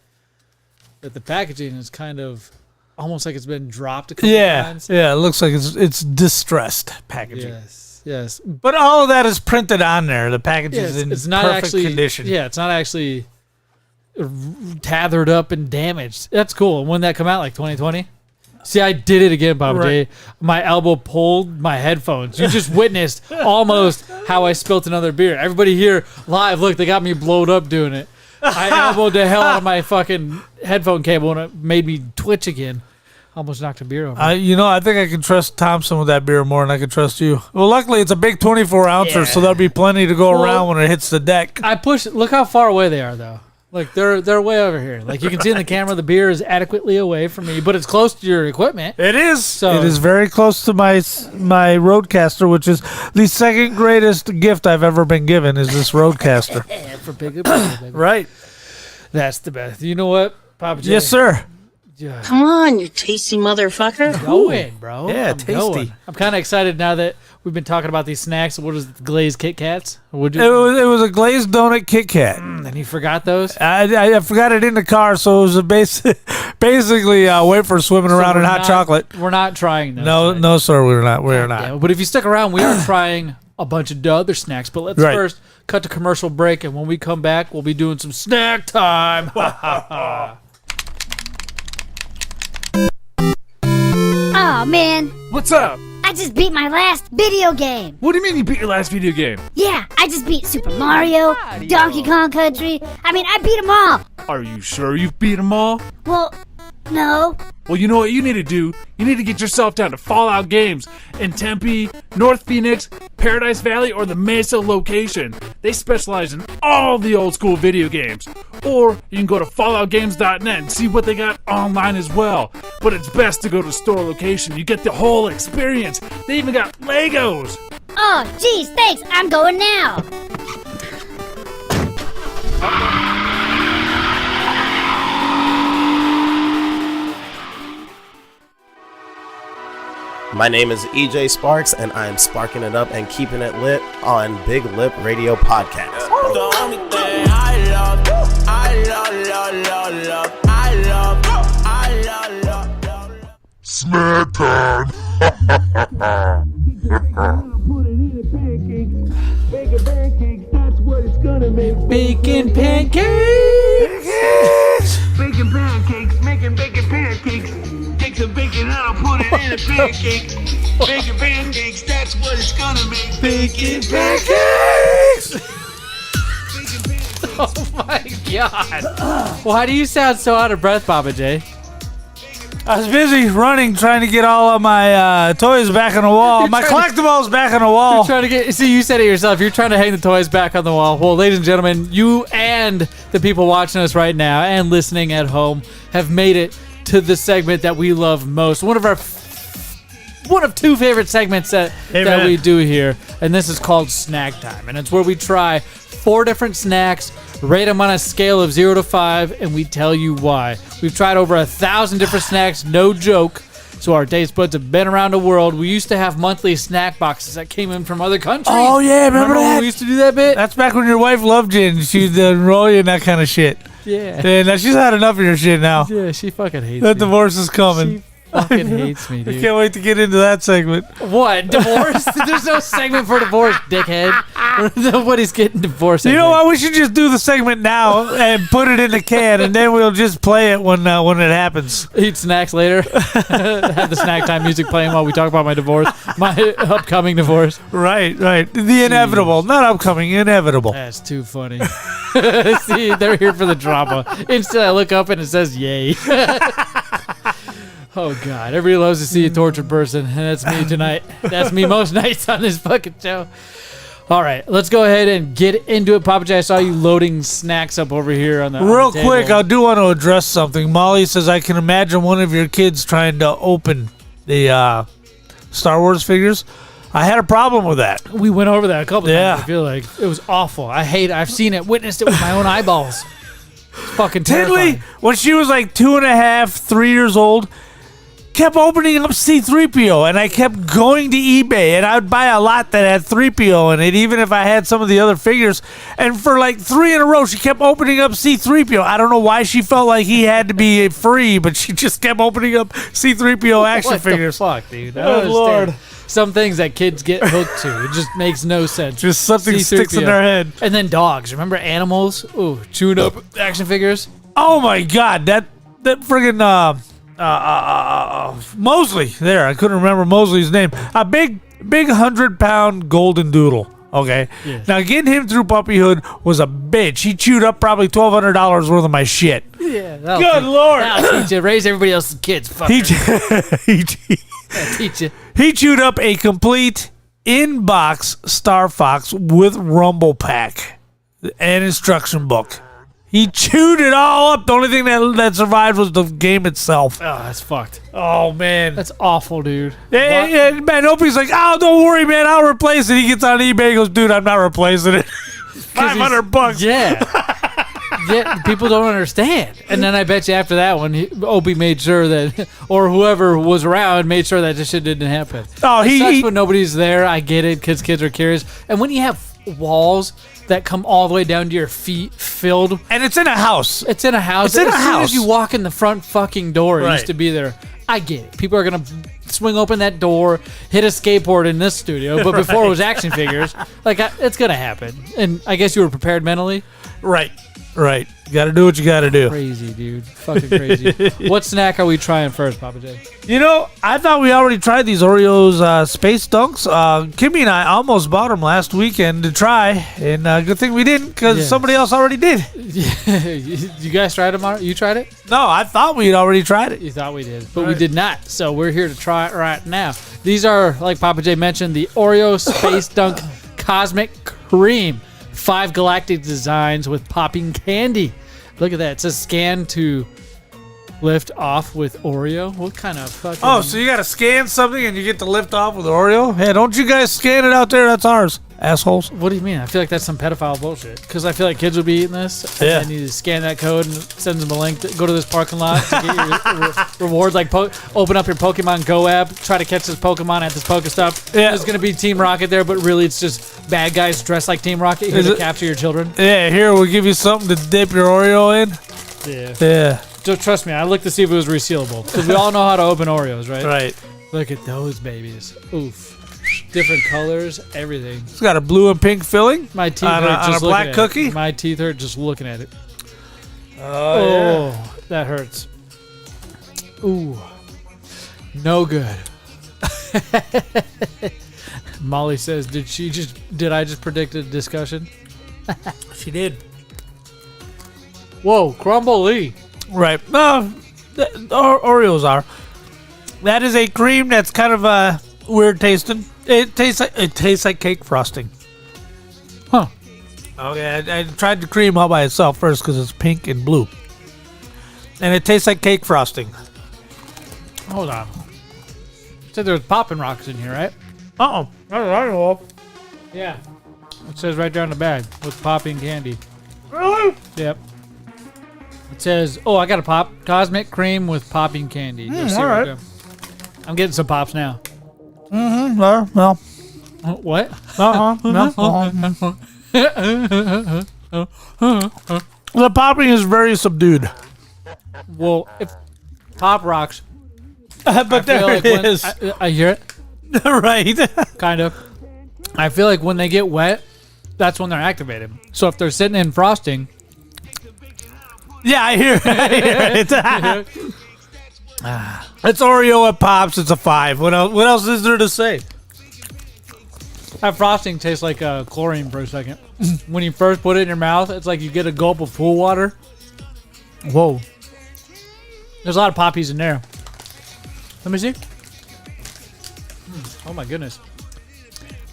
that the packaging is kind of almost like it's been dropped a couple times. yeah, it looks like it's distressed packaging. Yes. Yes. But all of that is printed on there. The package is in it's not perfect actually condition. Yeah, it's not actually tethered up and damaged. That's cool. When did that come out? Like 2020? See, I did it again, Pappa J. My elbow pulled my headphones. You just witnessed almost how I spilt another beer. Everybody here live, look, they got me blowed up doing it. I elbowed the hell out of my fucking headphone cable and it made me twitch again. Almost knocked a beer over. I think I can trust Thompson with that beer more than I can trust you. Well, luckily it's a big 24-ouncer, so there'll be plenty to go around when it hits the deck. I push. Look how far away they are, though. Like they're way over here. Like you can see in the camera, the beer is adequately away from me, but it's close to your equipment. It is. So it is very close to my Roadcaster, which is the second greatest gift I've ever been given. Is this Roadcaster? For BigLipRadio, baby. Right. That's the best. You know what, Pappa J? Yes, sir. Yeah. Come on, you tasty motherfucker. Going, bro. Yeah, I'm tasty. going. I'm kind of excited now that we've been talking about these snacks. What is it, glazed Kit Kats? It was a glazed donut Kit Kat. And you forgot those? I forgot it in the car, so it was basically wafer swimming around in hot chocolate. We're not trying those. No, sir, we're not. We're not. Yeah, but if you stick around, we are trying a bunch of other snacks. But let's first cut to commercial break, and when we come back, we'll be doing some snack time. Oh man, What's up? I just beat my last video game. What do you mean you beat your last video game? Yeah, I just beat Super Mario, Donkey Kong Country. I mean, I beat them all. Are you sure you've beat them all? Well, no. Well, you know what you need to do? You need to get yourself down to Fallout Games in Tempe, North Phoenix, Paradise Valley, or the Mesa location. They specialize in all the old school video games. Or you can go to falloutgames.net and see what they got online as well. But it's best to go to store location. You get the whole experience. They even got Legos. Oh, geez, thanks. I'm going now. My name is EJ Sparks, and I am sparking it up and keeping it lit on Big Lip Radio Podcast. The only thing I love, Snack time. Bacon pancakes. Bacon pancakes, making bacon pancakes. Take some bacon and I'll put it in a pancake. Bacon pancakes, that's what it's gonna make. Bacon pancakes. Oh my god. Why do you sound so out of breath, Pappa J? I was busy running, trying to get all of my toys back on the wall. My collectibles back on the wall. You're trying to get. See, you said it yourself. You're trying to hang the toys back on the wall. Well, ladies and gentlemen, you and the people watching us right now and listening at home have made it to the segment that we love most. One of two favorite segments that we do here, and this is called Snack Time, and it's where we try 4 different snacks, rate them on a scale of 0 to 5, and we tell you why. We've tried over 1,000 different snacks, no joke. So our taste buds have been around the world. We used to have monthly snack boxes that came in from other countries. Oh yeah, remember that? when we used to do that bit? That's back when your wife loved you and she'd enroll you in that kind of shit. Yeah. And now she's had enough of your shit now. Yeah, she fucking hates That me. divorce is coming. She fucking hates me, I dude. can't wait to get into that segment. What? Divorce? There's no segment for divorce, dickhead. Nobody's getting divorced. You know what? We should just do the segment now and put it in the can, and then we'll just play it when it happens. Eat snacks later. Have the snack time music playing while we talk about my divorce, my upcoming divorce. Right. The inevitable, not upcoming, inevitable. That's too funny. See, they're here for the drama. Instead, I look up and it says "yay." Oh God! Everybody loves to see a tortured person, and that's me tonight. That's me most nights on this fucking show. All right, let's go ahead and get into it. Pappa J, I saw you loading snacks up over here on the Real table. quick, I do want to address something. Molly says, I can imagine one of your kids trying to open the Star Wars figures. I had a problem with that. We went over that a couple Yeah. times. I feel like it was awful. I hate it. I've seen it, witnessed it with my own eyeballs. It's fucking terrifying. Tinley, when she was like 2.5, 3 years old, kept opening up C-3PO, and I kept going to eBay, and I would buy a lot that had 3PO in it, even if I had some of the other figures. And for like 3 in a row, she kept opening up C-3PO. I don't know why she felt like he had to be free, but she just kept opening up C-3PO action figures. What the fuck, dude? Oh, Lord. Some things that kids get hooked to. It just makes no sense. Just something C-3PO. sticks in their head. And then dogs. Remember animals? Ooh, chewing up action figures. Oh, my God. That friggin' Mosley. There, I couldn't remember Mosley's name. A big 100-pound golden doodle. Okay. Yeah. Now, getting him through puppyhood was a bitch. He chewed up probably $1,200 worth of my shit. Yeah. Good Lord. That'll teach you. Raise everybody else's kids. That'll teach you. He chewed up a complete in-box Star Fox with rumble pack and instruction book. He chewed it all up. The only thing that survived was the game itself. Oh, that's fucked. Oh, man. That's awful, dude. Yeah, man, Opie's like, oh, don't worry, man. I'll replace it. He gets on eBay and goes, dude, I'm not replacing it. $500. Yeah. Yeah, people don't understand. And then I bet you after that one, Opie made sure that, or whoever was around made sure that this shit didn't happen. Oh, it sucks when nobody's there. I get it, because kids are curious. And when you have walls that come all the way down to your feet filled. And it's in a house. It's in a house. It's in a As soon house. as you walk in the front fucking door, it Right. used to be there. I get it. People are going to swing open that door, hit a skateboard in this studio. But before it was action figures, it's going to happen. And I guess you were prepared mentally. Right. You got to do what you got to do. Crazy, dude. Fucking crazy. What snack are we trying first, Pappa J? You know, I thought we already tried these Oreos Space Dunks. Kimmy and I almost bought them last weekend to try. And good thing we didn't, because somebody else already did. You guys tried them? You tried it? No, I thought we had already tried it. You thought we did, but we did not. So we're here to try it right now. These are, like Pappa J mentioned, the Oreo Space Dunk Cosmic Cream. 5 galactic designs with popping candy. Look at that. It says scan to lift off with Oreo. What kind of fucking... Oh, so you got to scan something and you get to lift off with Oreo? Hey, don't you guys scan it out there? That's ours, assholes. What do you mean? I feel like that's some pedophile bullshit. Because I feel like kids would be eating this. And then you scan that code and send them a link to go to this parking lot to get your rewards. Like open up your Pokemon Go app, try to catch this Pokemon at this Pokestop. Yeah. There's going to be Team Rocket there, but really it's just bad guys dressed like Team Rocket here to capture your children. Yeah, here, we'll give you something to dip your Oreo in. Yeah. Just trust me, I looked to see if it was resealable. Because we all know how to open Oreos, right? Right. Look at those babies. Oof. Different colors, everything. It's got a blue and pink filling. My teeth on hurt just a black looking at cookie. it. My teeth hurt just looking at it. Oh, that hurts. Ooh. No good. Molly says, did I just predict a discussion? She did. Whoa, crumbly. Right. No, Oreos are. That is a cream that's kind of weird tasting. It tastes like cake frosting. Huh. Okay, I tried the cream all by itself first because it's pink and blue. And it tastes like cake frosting. Hold on. Said there's popping rocks in here, right? Uh-oh. I don't know. Yeah. It says right there on the bag with popping candy. Really? Yep. It says, I got a pop. Cosmic cream with popping candy. You'll see all right. there. I'm getting some pops now. Mm-hmm. Well. What? The popping is very subdued. Well, if Pop Rocks. But there it is. I hear it. Right. Kind of. I feel like when they get wet, that's when they're activated. So if they're sitting in frosting. Yeah, I hear it. It's Oreo at Pops. It's a 5. What else is there to say? That frosting tastes like chlorine for a second. When you first put it in your mouth, it's like you get a gulp of pool water. Whoa. There's a lot of poppies in there. Let me see. Oh my goodness.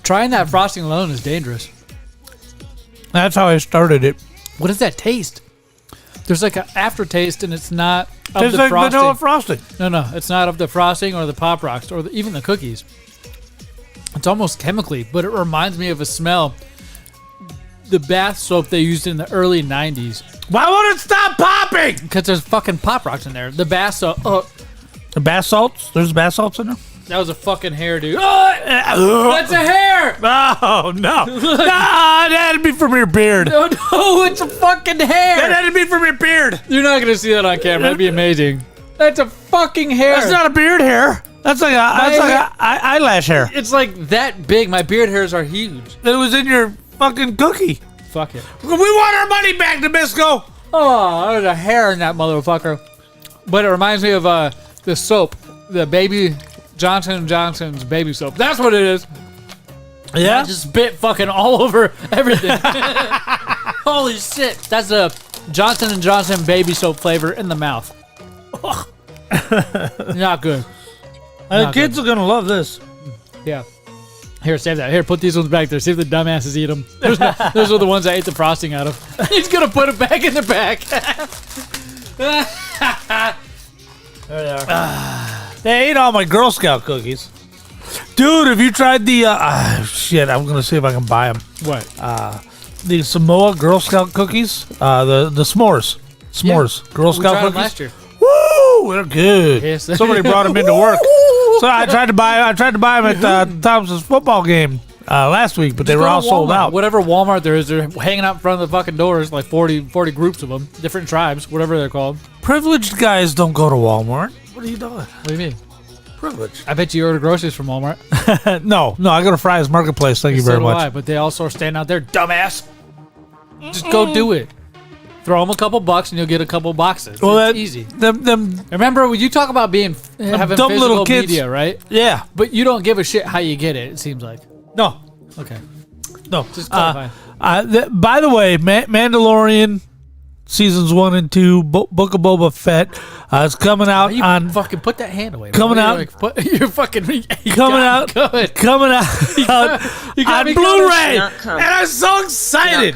Trying that frosting alone is dangerous. That's how I started it. What does that taste? There's like an aftertaste, and it's not of Tastes the like frosting. vanilla frosting. No, it's not of the frosting or the Pop Rocks or even the cookies. It's almost chemically, but it reminds me of a smell. The bath soap they used in the early 90s. Why won't it stop popping? Because there's fucking Pop Rocks in there. The bath soap. The bath salts? There's bath salts in there? That was a fucking hair, dude. Oh, that's a hair! Oh, no. Nah, that'd be from your beard. No, it's a fucking hair! That'd be from your beard. You're not going to see that on camera. That'd be amazing. That's a fucking hair. That's not a beard hair. That's like a eyelash hair. It's like that big. My beard hairs are huge. It was in your fucking cookie. Fuck it. We want our money back, Nabisco. Oh, there's a hair in that motherfucker. But it reminds me of the soap. The baby Johnson & Johnson's baby soap. That's what it is. Yeah? I just spit fucking all over everything. Holy shit. That's a Johnson & Johnson baby soap flavor in the mouth. Not good. The kids are going to love this. Yeah. Here, save that. Here, put these ones back there. See if the dumbasses eat them. Those are the ones I ate the frosting out of. He's going to put it back in the back. There they are. They ate all my Girl Scout cookies. Dude, have you tried the... shit, I'm going to see if I can buy them. What? The Samoa Girl Scout cookies. The s'mores. S'mores. Yeah. Girl Scout cookies. Last year. Woo! They're good. Yes. Somebody brought them into work. So I tried to buy them at Thompson's football game last week, but they were all sold out. Whatever Walmart there is, they're hanging out in front of the fucking doors, like 40 groups of them, different tribes, whatever they're called. Privileged guys don't go to Walmart. What are you doing? What do you mean? Privileged. I bet you order groceries from Walmart. No, I go to Fry's Marketplace. Thank you very much. I, but they also stand out there, dumbass. Just go do it. Throw them a couple bucks and you'll get a couple boxes. Well, it's easy. Them Remember, when you talk about having dumb physical little kids, media, right? Yeah. But you don't give a shit how you get it, it seems like. No. Okay. No. Just clarify. By the way, Mandalorian seasons 1 and 2, Book of Boba Fett, is coming out on. Fucking put that hand away. Coming out. You're fucking. Coming out on Blu-ray, and I'm so excited.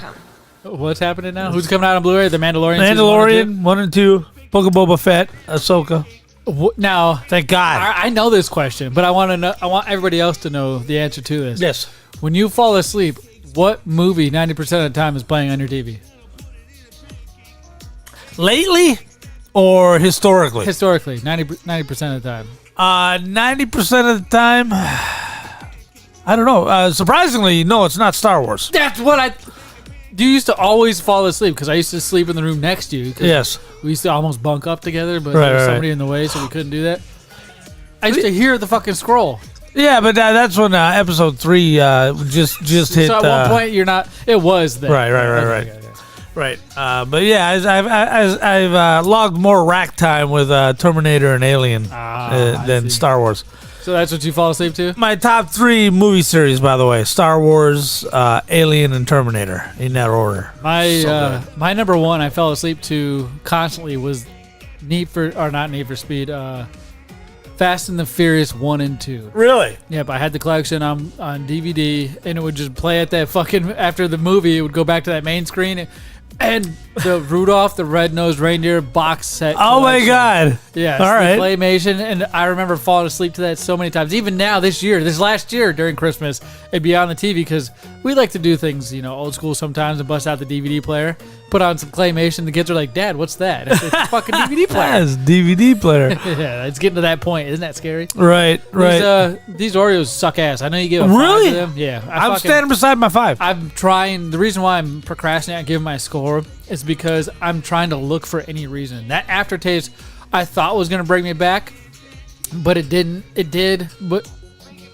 What's happening now? Who's coming out on Blu-ray? The Mandalorian. Mandalorian 1 and 2, Book of Boba Fett, Ahsoka. Now, thank God. I know this question, but I want to know. I want everybody else to know the answer to this. Yes. When you fall asleep, what movie 90% of the time is playing on your TV? Lately or historically? Historically, 90% of the time. 90% of the time, I don't know. Surprisingly, no, it's not Star Wars. That's what you used to always fall asleep because I used to sleep in the room next to you. Yes. We used to almost bunk up together, but there was somebody in the way, so we couldn't do that. I used to hear the fucking scroll. Yeah, but that's when episode 3 just hit. So at one point, you're not. It was there. Right. Right. But yeah, I've logged more rack time with Terminator and Alien than Star Wars. So that's what you fall asleep to? My top 3 movie series, by the way: Star Wars, Alien, and Terminator, in that order. My number 1 I fell asleep to constantly was not Need for Speed, Fast and the Furious 1 and 2. Really? Yep, I had the collection on DVD, and it would just play at that fucking after the movie. It would go back to that main screen. And the Rudolph the Red-Nosed Reindeer box set collection. Oh my God! Yeah, all right. Claymation, and I remember falling asleep to that so many times. Even now, this last year during Christmas, it'd be on the TV because we like to do things, old school sometimes, and bust out the DVD player, put on some Claymation. The kids are like, "Dad, what's that?" It's a fucking DVD player. That's DVD player. Yeah, it's getting to that point. Isn't that scary? Right. These Oreos suck ass. I know you give a 5 to them. Yeah, I'm standing beside my 5. I'm trying. The reason why I'm procrastinating on giving my score is because I'm trying to look for any reason. That aftertaste I thought was going to bring me back, but it didn't. It did, but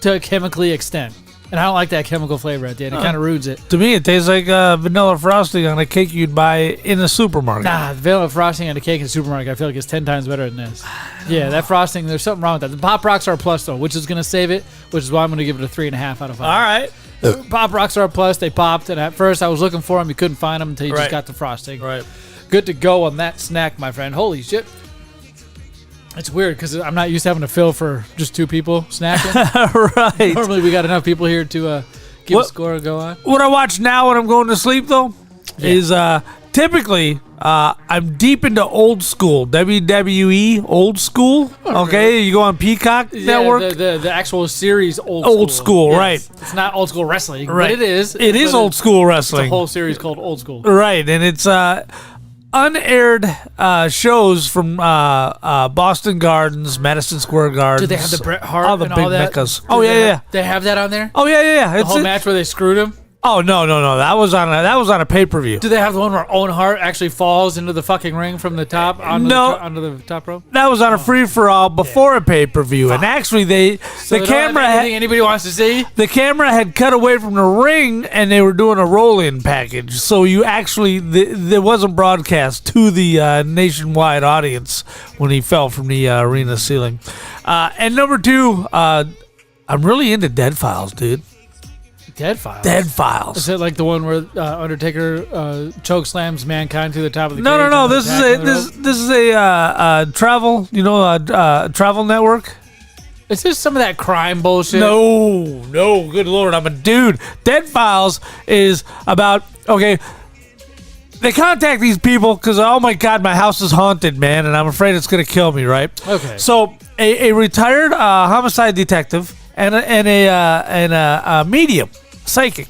to a chemically extent. And I don't like that chemical flavor at the end. It kind of ruins it. To me, it tastes like vanilla frosting on a cake you'd buy in a supermarket. Nah, vanilla frosting on a cake in a supermarket, I feel like it's 10 times better than this. Yeah, that frosting, there's something wrong with that. The Pop Rocks are a plus, though, which is going to save it, which is why I'm going to give it a 3.5 out of 5. All right. Pop Rocks are a plus. They popped, and at first I was looking for them. You couldn't find them until you just got the frosting. Right. Good to go on that snack, my friend. Holy shit. It's weird because I'm not used to having to fill for just 2 people snacking. Right. Normally we got enough people here to give a score and go on. What I watch now when I'm going to sleep, though, is typically I'm deep into old school, WWE old school. Okay, you go on Peacock Network. The actual series old school, yes. right? It's not old school wrestling, right? But it is. It is old school wrestling. It's a whole series called Old School, right? And it's unaired shows from Boston Gardens, Madison Square Gardens. Do they have the Bret Hart all the and big all that? meccas? Oh yeah. They have that on there. Oh yeah. The whole match where they screwed him. Oh no! That was on a pay-per-view. Do they have the one where Owen Hart actually falls into the fucking ring from the top onto the top rope? That was on a free-for-all before a pay-per-view, and actually the camera anybody wants to see. The camera had cut away from the ring, and they were doing a roll-in package. So you actually there wasn't broadcast to the nationwide audience when he fell from the arena ceiling. And number 2, I'm really into Dead Files, dude. Dead Files. Dead Files. Is it like the one where Undertaker choke slams mankind to the top of the cage? No. This is a travel. Travel network. Is this some of that crime bullshit? No. Good Lord, I'm a dude. Dead Files is about They contact these people because, oh my God, my house is haunted, man, and I'm afraid it's gonna kill me. Right. Okay. So a retired homicide detective and a medium. Psychic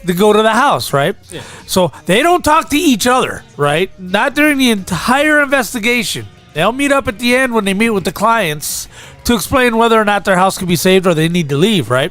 to go to the house, right? Yeah. So they don't talk to each other, right? Not during the entire investigation. They'll meet up at the end when they meet with the clients to explain whether or not their house can be saved or they need to leave, right?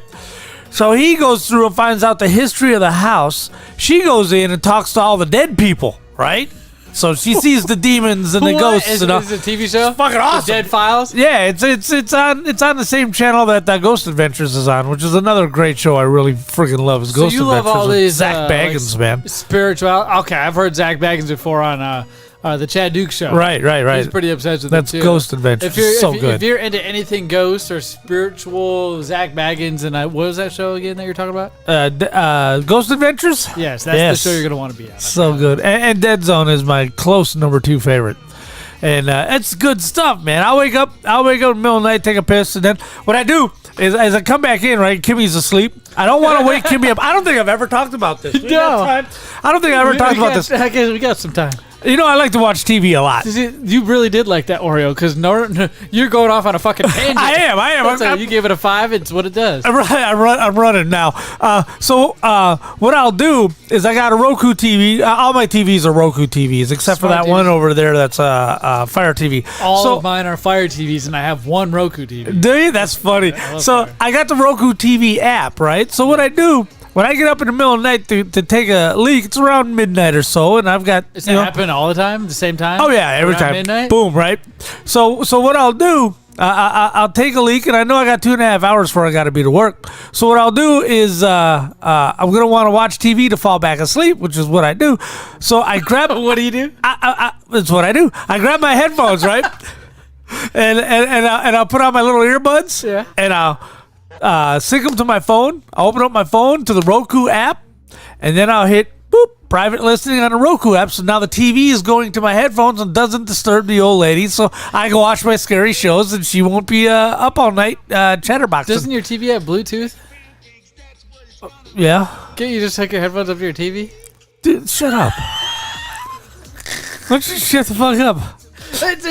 So he goes through and finds out the history of the house. She goes in and talks to all the dead people, right? So she sees the demons and the ghosts. Is it a TV show? It's fucking awesome. The Dead Files? Yeah, it's on the same channel that Ghost Adventures is on, which is another great show I really freaking love. Is Ghost you Adventures love all with these Zach Baggins, man. Spiritual. Okay, I've heard Zach Baggins before on the Chad Duke show. Right. He's pretty obsessed with That's it too. Ghost Adventures. If you're into anything ghost or spiritual, Zach Baggins and what was that show again that you're talking about? Ghost Adventers. Yes, that's the show you're gonna want to be on. So good. And Dead Zone is my close number 2 favorite. And it's good stuff, man. I'll wake up in the middle of the night, take a piss, and then what I do is as I come back in, right, Kimmy's asleep. I don't want to wake Kimmy up. I don't think I've ever talked about this. No. I don't think I ever talked about this. I guess we got some time. I like to watch TV a lot. You really did like that Oreo because you're going off on a fucking tangent. I am. You gave it a 5. It's what it does. I'm running now. So what I'll do is I got a Roku TV. All my TVs are Roku TVs except for that one over there that's Fire TV. All of mine are Fire TVs, and I have one Roku TV. Do you? That's funny. So Fire. I got the Roku TV app, right? So what I do when I get up in the middle of the night to take a leak, it's around midnight or so, and I've got. Does that happen all the time? The same time? Oh yeah, every time. Midnight? Boom, right? So what I'll do, I'll take a leak, and I know I got 2.5 hours before I got to be to work. So what I'll do is I'm gonna want to watch TV to fall back asleep, which is what I do. So I grab. What do you do? That's what I do. I grab my headphones, right, and I'll put on my little earbuds, yeah, and I'll sync them to my phone. I'll open up my phone to the Roku app, and then I'll hit private listening on the Roku app. So now the TV is going to my headphones and doesn't disturb the old lady. So I can watch my scary shows, and she won't be up all night chatterboxing. Doesn't your TV have Bluetooth? Yeah. Can't you just hook your headphones up to your TV? Dude, shut up. Why don't you shut the fuck up? This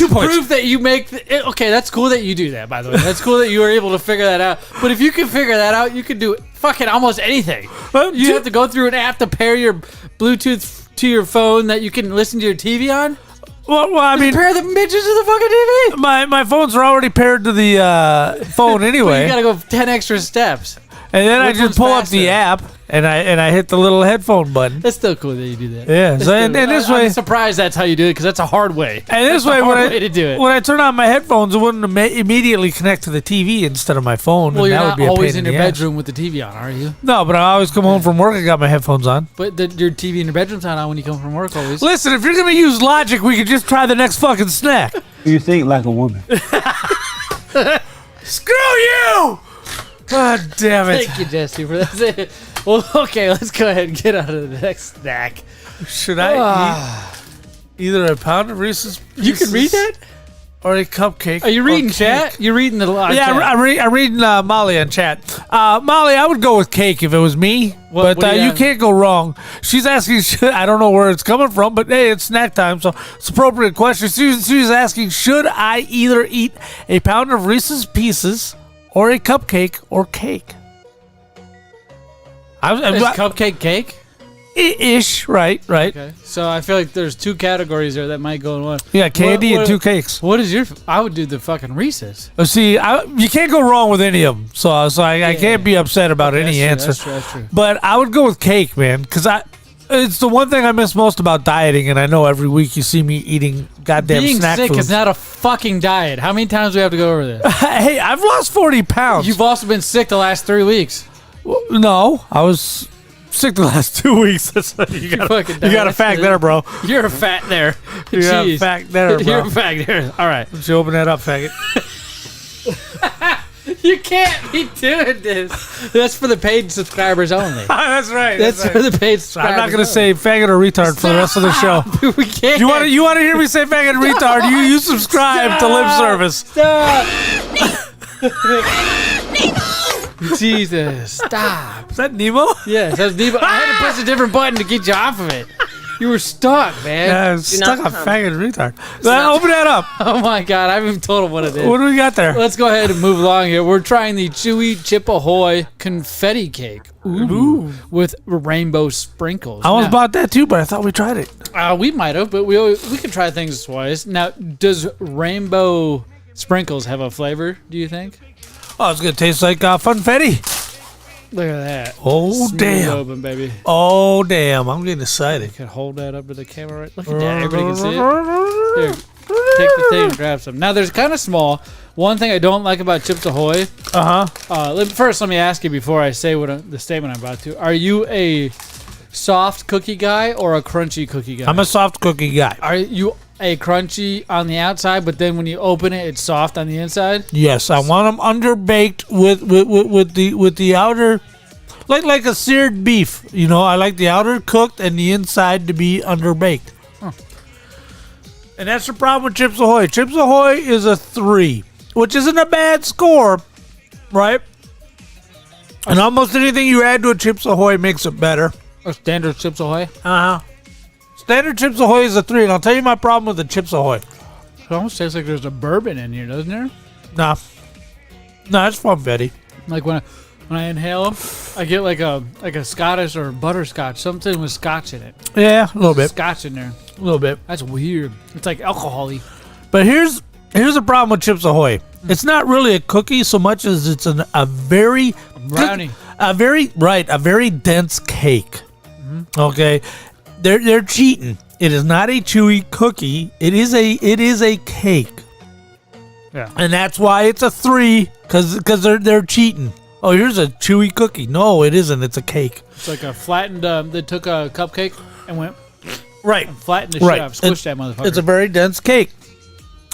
is proof that you make. Okay, that's cool that you do that. By the way, that's cool that you were able to figure that out. But if you can figure that out, you can do fucking almost anything. You have to go through an app to pair your Bluetooth to your phone that you can listen to your TV on. Well, I mean, pair the midgets to the fucking TV. My phones are already paired to the phone anyway. You gotta go 10 extra steps. And then I just pull up the app and I hit the little headphone button. It's still cool that you do that. Yeah. So and this way, I'm surprised that's how you do it because that's a hard way. And this way, way to do it. When I turn on my headphones, it wouldn't immediately connect to the TV instead of my phone. Well, and you're that not would be always a in pain your the bedroom with the TV on, are you? No, but I always come home from work. I got my headphones on. But your TV in your bedroom's not on when you come from work always. Listen, if you're gonna use logic, we could just try the next fucking snack. You think like a woman. Screw you! God damn it. Thank you, Jesse, for that. Well, okay, let's go ahead and get on to the next snack. Should I eat either a pound of Reese's Pieces You can read that? or a cupcake? Are you reading chat? You're reading the lot. Yeah, I'm reading Molly on chat. Molly, I would go with cake if it was me, but you can't go wrong. She's asking, I don't know where it's coming from, but hey, it's snack time, so it's an appropriate question. She's asking, should I either eat a pound of Reese's Pieces or a cupcake or cake? Is cupcake cake? Ish, right. Okay. So I feel like there's two categories there that might go in one. Yeah, candy and 2 cakes. What is your? I would do the fucking Reese's. See, you can't go wrong with any of them. So I can't be upset about any answer. That's true. But I would go with cake, man, because it's the one thing I miss most about dieting, and I know every week you see me eating goddamn snack Being sick foods. is not a fucking diet. How many times do we have to go over this? Hey, I've lost 40 pounds. You've also been sick the last 3 weeks. No, I was sick the last 2 weeks. You got a fact there, bro. You're a fat there. You got a fact there, bro. You're a fact there. All right. Let's open that up, faggot. You can't be doing this. That's for the paid subscribers only. That's right. That's for the paid subscribers. I'm not going to say faggot or retard for the rest of the show. We can't. You want to hear me say faggot and retard? You subscribe to lip service. Stop. Jesus, stop. Is that Nemo? Yes, that's Nemo. I had to push a different button to get you off of it. You were stuck, man. Yeah, stuck on faggot and retard. Open that up. Oh my God, I haven't even told him what it is. What do we got there? Let's go ahead and move along here. We're trying the Chewy Chip Ahoy confetti cake. Ooh. With rainbow sprinkles. I almost bought that too, but I thought we tried it. We might have, but we can try things twice. Now, does rainbow sprinkles have a flavor, do you think? Oh, it's going to taste like funfetti. Look at that. Oh, Smooth damn. open, baby. Oh, damn. I'm getting excited. You can hold that up to the camera. Right? Look at that. Everybody can see it. Here, take the thing and grab some. Now, there's kind of small. One thing I don't like about Chips Ahoy. First, let me ask you before I say the statement I'm about to. Are you a soft cookie guy or a crunchy cookie guy? I'm a soft cookie guy. Are you a crunchy on the outside, but then when you open it, it's soft on the inside? Yes, I want them underbaked with the outer, like a seared beef. You know, I like the outer cooked and the inside to be underbaked. Huh. And that's the problem with Chips Ahoy. Chips Ahoy is a 3, which isn't a bad score, right? And almost anything you add to a Chips Ahoy makes it better. A standard Chips Ahoy? Standard Chips Ahoy is a 3, and I'll tell you my problem with the Chips Ahoy. It almost tastes like there's a bourbon in here, doesn't there? Nah, it's funfetti. Like when I inhale them, I get like a Scottish or butterscotch, something with scotch in it. Yeah, a little bit. Scotch in there. A little bit. That's weird. It's like alcohol-y. But here's the problem with Chips Ahoy. It's not really a cookie so much as it's a very brownie. A very dense cake. Mm-hmm. Okay. They're cheating. It is not a chewy cookie. It is a cake. Yeah. And that's why it's a 3, because they're cheating. Oh, here's a chewy cookie. No, it isn't. It's a cake. It's like a flattened. They took a cupcake and went and flattened the shit out, squished that motherfucker. It's a very dense cake,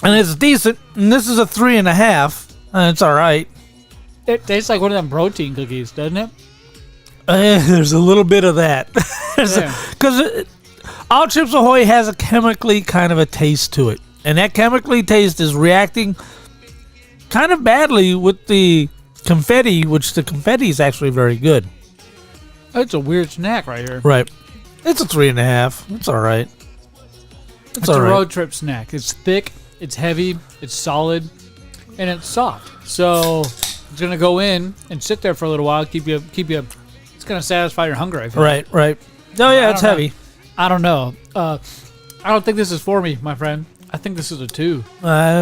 and it's decent. And this is a 3.5. And it's all right. It tastes like one of them protein cookies, doesn't it? There's a little bit of that. Because all Chips Ahoy has a chemically kind of a taste to it. And that chemically taste is reacting kind of badly with the confetti, which the confetti is actually very good. It's a weird snack right here. Right. It's a 3.5. It's all right. It's a road trip snack. It's thick, it's heavy, it's solid, and it's soft. So it's going to go in and sit there for a little while, keep you. It's going to satisfy your hunger, I feel. Right. Oh, yeah, it's heavy. I don't know. I don't think this is for me, my friend. I think this is a 2. I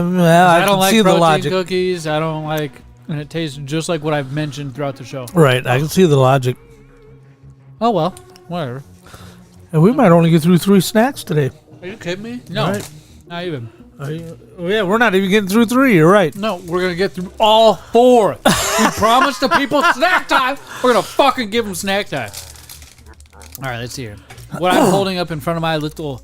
don't like the logic. Cookies. I don't like, and it tastes just like what I've mentioned throughout the show. Right. I can see the logic. Oh, well, whatever. And we might only get through 3 snacks today. Are you kidding me? No, right. Not even. Yeah, we're not even getting through 3. You're right. No, we're going to get through all 4. We promised the people snack time. We're going to fucking give them snack time. All right, let's see here. What I'm holding up in front of my little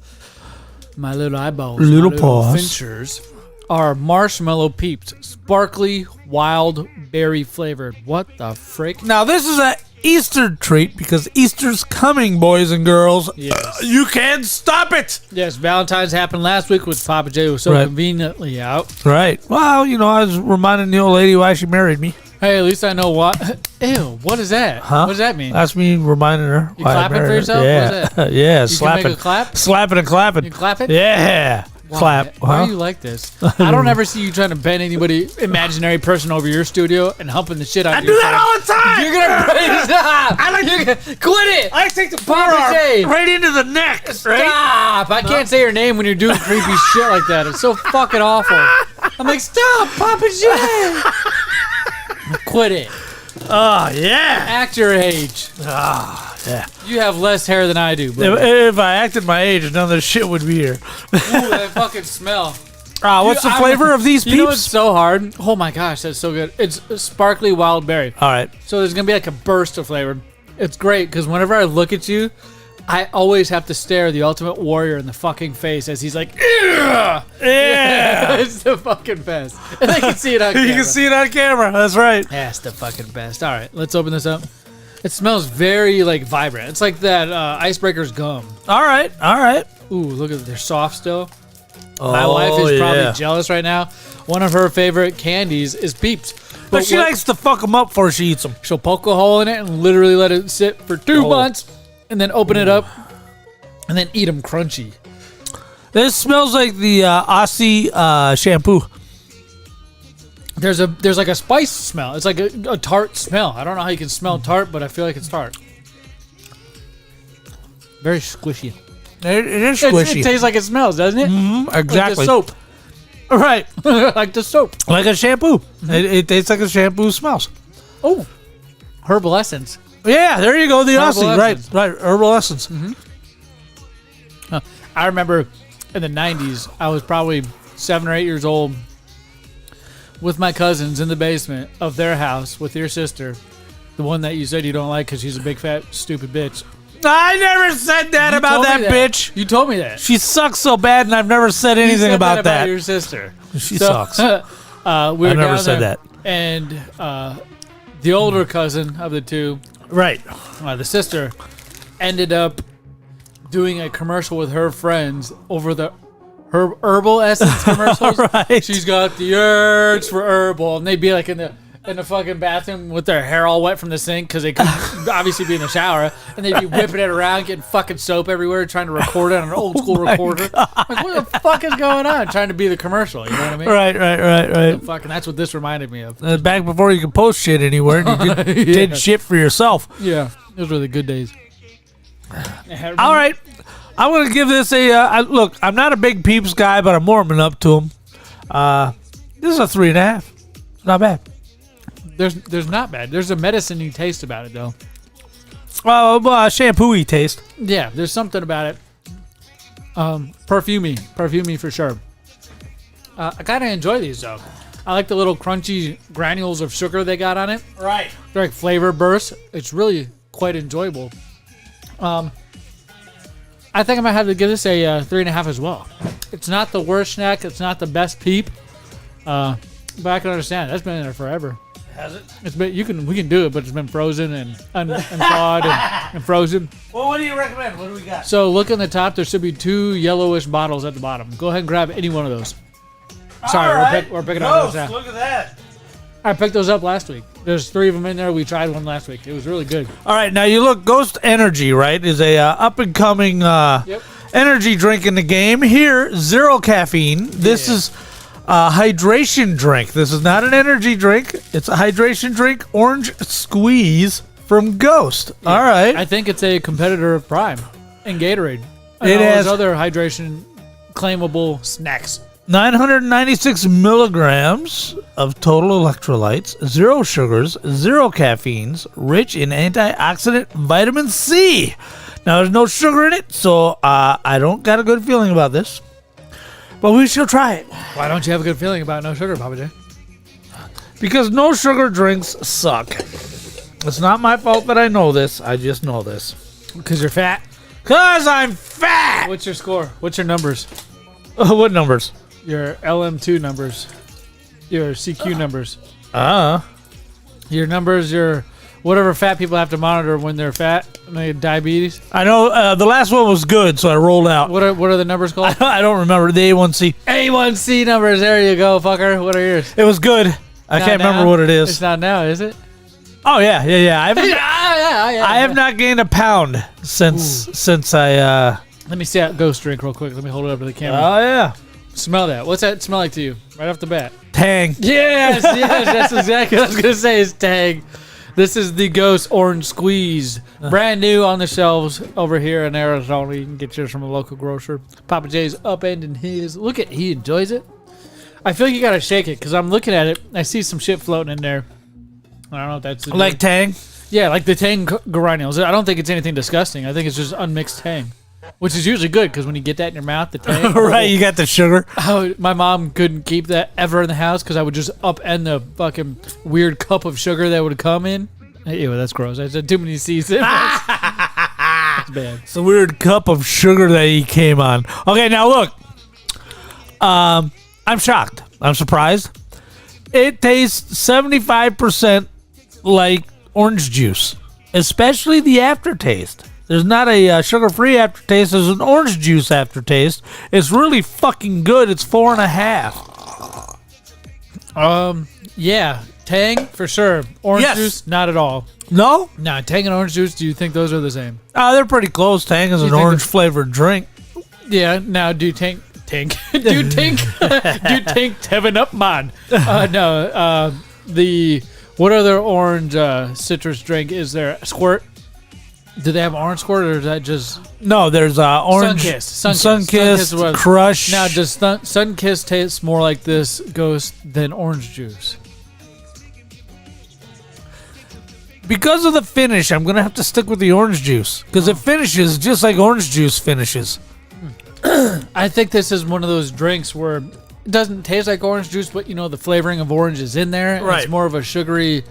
eyeballs, little paws, finchers, are marshmallow peeps, sparkly wild berry flavored. What the frick? Now this is a Easter treat because Easter's coming, boys and girls. Yes. You can't stop it. Yes, Valentine's happened last week with Pappa J was so conveniently out. Right. Well, I was reminding the old lady why she married me. Hey, at least I know what. Ew, what is that? Huh? What does that mean? That's me reminding her. You clapping for yourself? Yeah. What is that? Yeah, you slapping. Can make a clap? Slapping and clapping. You clap it? Yeah. clap. Why Huh? are you like this? I don't ever see you trying to bend anybody, imaginary person over your studio and humping the shit out of your I do that all the time. You're gonna break stop. I like Quit it. I take the Pappa J. forearm right into the neck. Right? Stop. I can't say your name when you're doing creepy shit like that. It's so fucking awful. I'm like, stop, Pappa J. Quit it. Oh, yeah. Act your age. Ah, yeah. You have less hair than I do, bro. If I acted my age, none of this shit would be here. Ooh, that fucking smell. What's the flavor of these peeps? You know it's so hard? Oh my gosh, that's so good. It's sparkly wild berry. All right. So there's going to be like a burst of flavor. It's great because whenever I look at you, I always have to stare the Ultimate Warrior in the fucking face as he's like, yeah. It's the fucking best. And I can see it on camera. You can see it on camera. That's right. Yeah, it's the fucking best. All right, let's open this up. It smells very like vibrant. It's like that Icebreaker's gum. All right. Ooh, look at it. They're soft still. Oh, My wife is probably yeah. jealous right now. One of her favorite candies is Peeps. But she likes to fuck them up before she eats them. She'll poke a hole in it and literally let it sit for 2 months and then open it up and then eat them crunchy. This smells like the Aussie shampoo. There's like a spice smell. It's like a tart smell. I don't know how you can smell tart, but I feel like it's tart. Very squishy. It is squishy. It tastes like it smells, doesn't it? Mm-hmm, exactly. Like the soap. Right. Like the soap. Like a shampoo. Mm-hmm. It tastes like a shampoo smells. Oh. Herbal essence. Yeah, there you go. The Herbal Aussie. essence. Right. Herbal essence. Mm-hmm. I remember in the 90s, I was probably 7 or 8 years old with my cousins in the basement of their house with your sister, the one that you said you don't like because she's a big, fat, stupid bitch. I never said that about that bitch. You told me that. She sucks so bad, and I've never said anything about that. Your sister. She sucks. We were I never down said there, that. And the older cousin of the two, right, the sister, ended up doing a commercial with her friends over her herbal essence commercials. Right. She's got the urge for herbal, and they'd be like in the fucking bathroom with their hair all wet from the sink because they couldn't obviously be in the shower, and they'd be whipping it around, getting fucking soap everywhere, trying to record it on an old school recorder. Like, what the fuck is going on? Trying to be the commercial, you know what I mean? Right. Fucking, that's what this reminded me of. Back before you could post shit anywhere, you did shit for yourself. Yeah, those were the good days. All right. I'm going to give this a look. I'm not a big Peeps guy, but I'm warming up to them. This is a 3.5. It's not bad. There's not bad. There's a medicine-y taste about it, though. Shampoo-y taste. Yeah, there's something about it. Perfumey for sure. I kind of enjoy these, though. I like the little crunchy granules of sugar they got on it. Right. They're like flavor bursts. It's really quite enjoyable. I think I might have to give this a 3.5 as well. It's not the worst snack. It's not the best peep. But I can understand. That's been in there forever. Has it? It's been we can do it, but it's been frozen and thawed and frozen. Well, what do you recommend? What do we got? So look on the top. There should be 2 yellowish bottles at the bottom. Go ahead and grab any one of those. Sorry, right. we're picking up those now. Look at that. I picked those up last week. There's 3 of them in there. We tried one last week. It was really good. All right, now you look. Ghost Energy, right, is a up and coming energy drink in the game. Here, 0 caffeine. This is a hydration drink. This is not an energy drink. It's a hydration drink. Orange squeeze from Ghost. Yeah. All right. I think it's a competitor of Prime and Gatorade. It has other hydration claimable snacks. 996 milligrams of total electrolytes, 0 sugars, 0 caffeines, rich in antioxidant vitamin C. Now, there's no sugar in it, so I don't got a good feeling about this. But we shall try it. Why don't you have a good feeling about no sugar, Pappa J? Because no sugar drinks suck. It's not my fault that I know this. I just know this. Because you're fat? Because I'm fat! What's your score? What's your numbers? What numbers? Your LM2 numbers. Your CQ numbers. Your numbers, your whatever fat people have to monitor when they're fat. And they have diabetes. I know the last one was good, so I rolled out. What are the numbers called? I don't remember. The A1C. A1C numbers. There you go, fucker. What are yours? It was good. I can't remember what it is. It's not now, is it? Oh, yeah. I have not gained a pound since I... Let me see that Ghost drink real quick. Let me hold it up to the camera. Oh, yeah. Smell that. What's that smell like to you? Right off the bat. Tang. Yes, that's exactly what I was going to say is Tang. This is the Ghost Orange Squeeze. Brand new on the shelves over here in Arizona. You can get yours from a local grocer. Pappa J's upending his. Look at, he enjoys it. I feel like you got to shake it because I'm looking at it. I see some shit floating in there. I don't know if that's... Like Tang? Yeah, like the Tang granules. I don't think it's anything disgusting. I think it's just unmixed Tang. Which is usually good because when you get that in your mouth, the Tang. Right, you got the sugar. My mom couldn't keep that ever in the house because I would just upend the fucking weird cup of sugar that would come in. Ew, that's gross. I said too many C's. That's bad. It's a weird cup of sugar that he came on. Okay, now look. I'm shocked. I'm surprised. It tastes 75% like orange juice, especially the aftertaste. There's not a sugar-free aftertaste. There's an orange juice aftertaste. It's really fucking good. It's 4.5. Yeah, Tang for sure. Orange juice, not at all. No? No, Tang and orange juice. Do you think those are the same? They're pretty close. Tang is an orange-flavored drink. Yeah. Now, do Tang, do 7-Up, man. No. What other orange citrus drink is there? Squirt. Do they have orange squirt or is that just... No, there's orange... Sunkist, Crush. Now, does Sunkist taste more like this Ghost than orange juice? Because of the finish, I'm going to have to stick with the orange juice. Because it finishes just like orange juice finishes. I think this is one of those drinks where it doesn't taste like orange juice, but, the flavoring of orange is in there. Right. It's more of a sugary...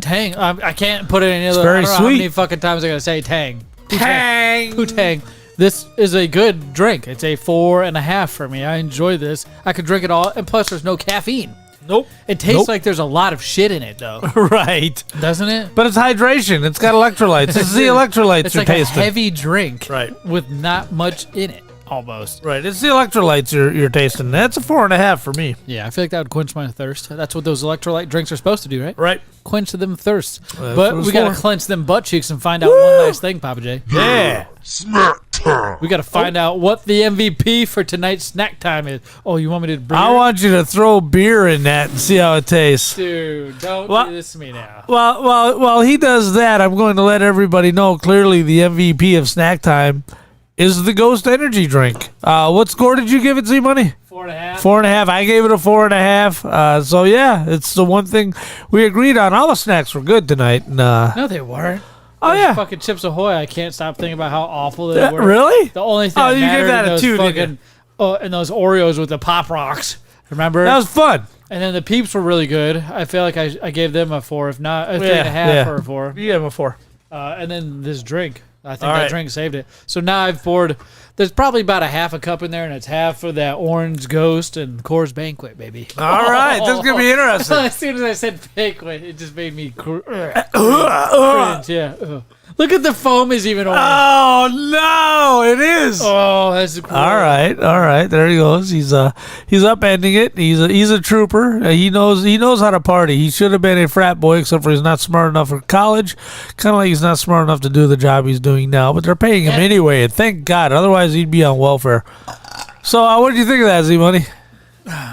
Tang. I can't put it any other. It's very I don't know sweet. How many fucking times I gotta say Tang? Tang. Tang. This is a good drink. It's a 4.5 for me. I enjoy this. I could drink it all, and plus there's no caffeine. Nope. It tastes like there's a lot of shit in it, though. Right. Doesn't it? But it's hydration. It's got electrolytes. It's the electrolytes it's you're like tasting. a heavy drink, right, with not much in it. Almost. Right. It's the electrolytes you're tasting. That's a 4.5 for me. Yeah, I feel like that would quench my thirst. That's what those electrolyte drinks are supposed to do, right? Right. Quench them thirst. Well, but we got to clench them butt cheeks and find out one last thing, Pappa J. Yeah. Snack time. We got to find out what the MVP for tonight's snack time is. Oh, you want me to bring I want you to throw beer in that and see how it tastes. Dude, don't do this to me now. While he does that, I'm going to let everybody know clearly the MVP of snack time is the Ghost Energy drink. What score did you give it, Z-Money? 4.5. 4.5. I gave it a 4.5. So, yeah, it's the one thing we agreed on. All the snacks were good tonight. No, they weren't. Oh, those yeah. Fucking Chips Ahoy. I can't stop thinking about how awful they were. Really? The only thing you gave that in a 2, fucking, didn't and those Oreos with the Pop Rocks. Remember? That was fun. And then the Peeps were really good. I feel like I gave them a 4, if not a 3.5 or a 4. You gave them a 4. And then this drink. I think All that right. drink saved it. So now I've poured. There's probably about a half a cup in there, and it's half of that Orange Ghost and Coors Banquet, baby. All right. This is going to be interesting. As soon as I said banquet, it just made me cringe. Yeah. Look at the foam is even orange. Oh, no. It is. Oh, that's cool. All right. There he goes. He's upending it. He's a trooper. He knows how to party. He should have been a frat boy, except for he's not smart enough for college. Kind of like he's not smart enough to do the job he's doing now. But they're paying him anyway. And thank God. Otherwise, he'd be on welfare. So, what did you think of that, Z-Money?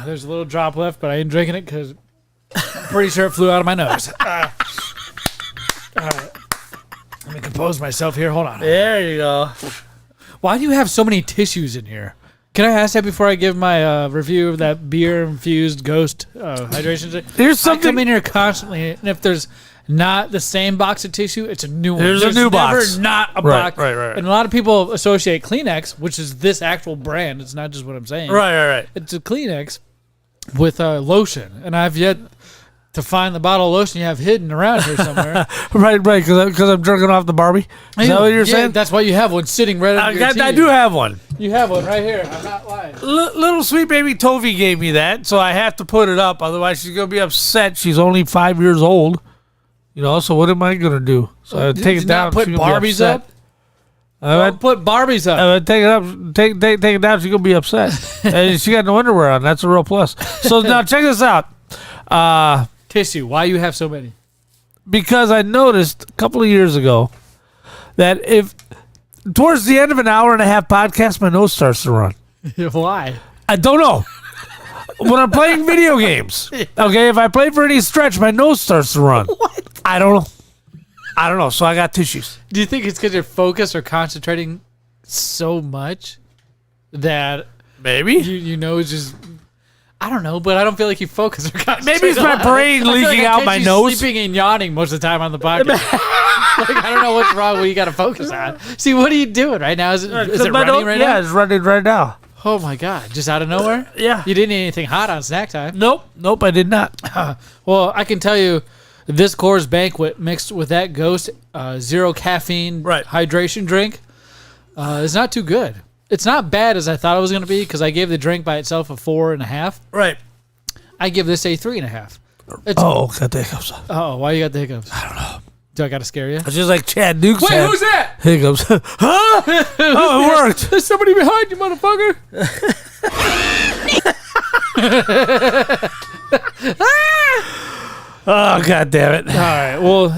There's a little drop left, but I ain't drinking it because I'm pretty sure it flew out of my nose. All right. Let me compose myself here. Hold on. There you go. Why do you have so many tissues in here? Can I ask that before I give my review of that beer-infused Ghost hydration? There's something. I come in here constantly, and if there's not the same box of tissue, it's a new one. There's a new box. Never not a Right, box. right. And a lot of people associate Kleenex, which is this actual brand. It's not just what I'm saying. Right. It's a Kleenex with lotion, and I've yet to find the bottle of lotion you have hidden around here somewhere. right, because I'm jerking off the Barbie. Is that what you're saying? That's why you have one sitting right under your teeth. I do have one. You have one right here. I'm not lying. Little sweet baby Tovi gave me that, so I have to put it up. Otherwise, she's going to be upset. She's only 5 years old. So what am I going to do? So I take it down. Put Barbies up? Put Barbies up. Take it up. Take it down. She's going to be upset. And she got no underwear on. That's a real plus. So now check this out. Tissue. Why you have so many? Because I noticed a couple of years ago that if towards the end of an hour and a half podcast, my nose starts to run. Why? I don't know. When I'm playing video games, okay, if I play for any stretch, my nose starts to run. What? I don't know. So I got tissues. Do you think it's because you're focused or concentrating so much that maybe you know it's just? I don't know, but I don't feel like you focus or concentrate. Maybe it's my brain leaking out my nose. Sleeping and yawning most of the time on the podcast. Like, I don't know what's wrong. What you got to focus on? See, what are you doing right now? Is it running right now? Yeah, it's running right now. Oh my God! Just out of nowhere? Yeah. You didn't eat anything hot on snack time? Nope, I did not. Well, I can tell you, this Coors Banquet mixed with that Ghost zero caffeine hydration drink is not too good. It's not bad as I thought it was going to be because I gave the drink by itself a 4.5. Right. I give this a 3.5. Got the hiccups. Oh, why you got the hiccups? I don't know. Do I got to scare you? It's just like Chad Duke said. Wait, who's that? Hiccups. Huh? Oh, it worked. There's somebody behind you, motherfucker. Oh, God damn it. All right. Well,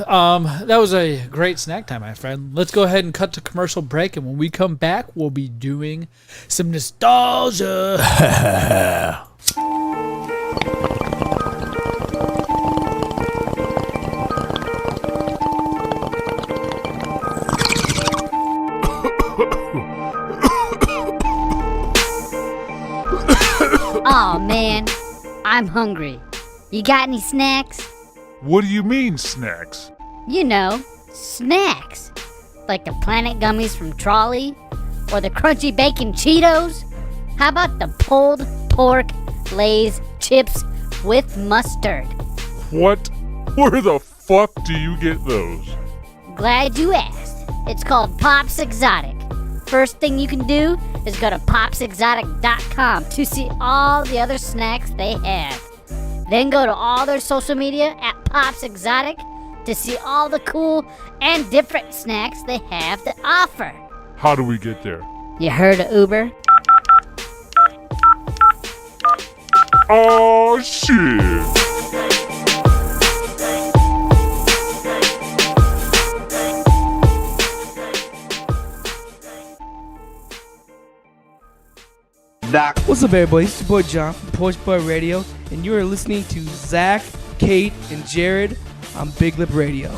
that was a great snack time, my friend. Let's go ahead and cut to commercial break. And when we come back, we'll be doing some nostalgia. Oh man, I'm hungry. You got any snacks? What do you mean, snacks? You know, snacks. Like the Planet Gummies from Trolley? Or the Crunchy Bacon Cheetos? How about the pulled pork Lay's chips with mustard? What? Where the fuck do you get those? Glad you asked. It's called Pops Exotic. First thing you can do is go to popsexotic.com to see all the other snacks they have. Then go to all their social media at Pops Exotic to see all the cool and different snacks they have to offer. How do we get there? You heard of Uber? Oh, shit. What's up, everybody? It's your boy John from Porch Boy Radio, and you are listening to Zach, Kate, and Jared on Big Lip Radio.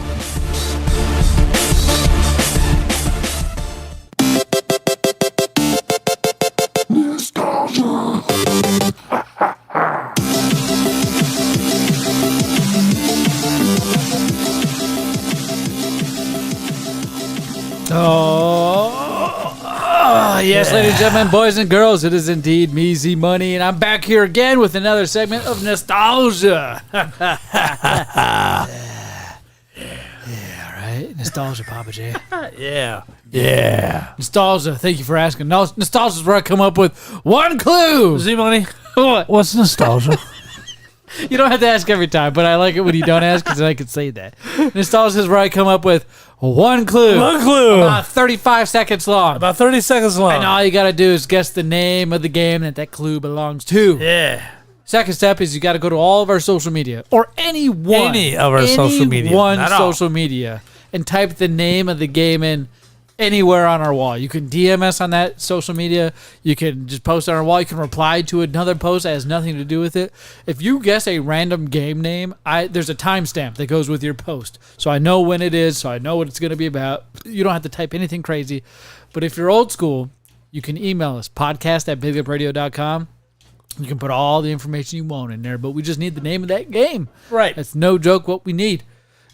Yes, ladies and gentlemen, boys and girls, it is indeed me, Z Money, and I'm back here again with another segment of nostalgia. Yeah, right? Nostalgia, Pappa J. Yeah. Nostalgia, thank you for asking. Nostalgia is where I come up with one clue. Z Money, What? what's nostalgia? You don't have to ask every time, but I like it when you don't ask because I can say that. Nostalgia is where I come up with one clue. One clue. About 35 seconds long. About 30 seconds long. And all you got to do is guess the name of the game that clue belongs to. Yeah. Second step is you got to go to all of our social media or any of our social media. One Not all. social media and type the name of the game in anywhere on our wall. You can DM us on that social media. You can just post on our wall. You can reply to another post that has nothing to do with it. If you guess a random game name, there's a timestamp that goes with your post. So I know when it is, so I know what it's going to be about. You don't have to type anything crazy. But if you're old school, you can email us, podcast@BigLipRadio.com. You can put all the information you want in there, but we just need the name of that game. Right. That's no joke what we need.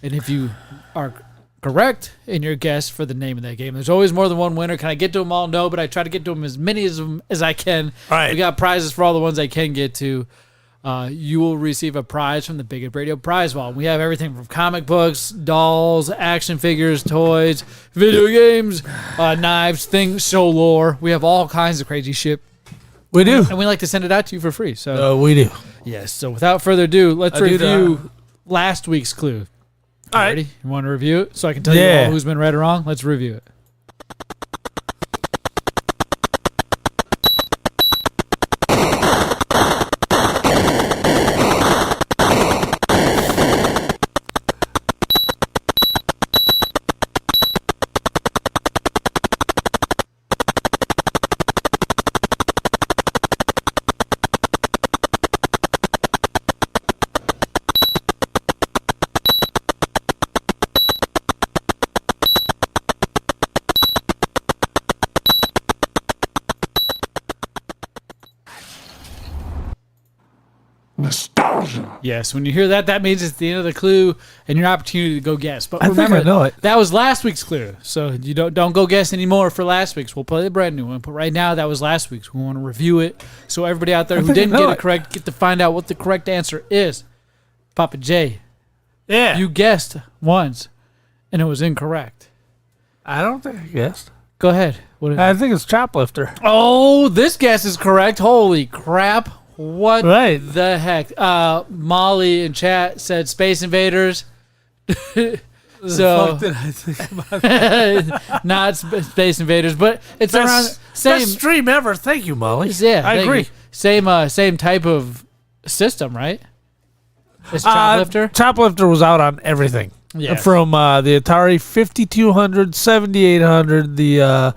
And if you are correct in your guess for the name of that game, there's always more than one winner. Can I get to them all? No, but I try to get to them as many of them as I can. Right. We got prizes for all the ones I can get to. You will receive a prize from the Big Lip Radio prize wall. We have everything from comic books, dolls, action figures, toys, video games, knives, things, show lore. We have all kinds of crazy shit. We do. And we like to send it out to you for free. So we do. yes. So without further ado, let's review last week's clue. All right. Ready? You want to review it so I can tell you all who's been right or wrong? Let's review it. Nostalgia. Yes, when you hear that, that means it's the end of the clue and your opportunity to go guess. But I remember, think I know it. that was last week's clue, so you don't go guess anymore for last week's. We'll play the brand new one. But right now, that was last week's. We want to review it, so everybody out there who didn't get it correct get to find out what the correct answer is. Pappa J, Yeah. you guessed once, and it was incorrect. I don't think I guessed. Go ahead. What is I think it's Choplifter. Oh, this guess is correct. Holy crap. What Right. the heck? Molly in chat said Space Invaders. So, fuck did I think about not Space Invaders, but it's around same best stream ever. Thank you, Molly. Yeah, I thank agree. you. Same type of system, right? It's Choplifter. Choplifter was out on everything. Yes. From the Atari 5200, 7800, the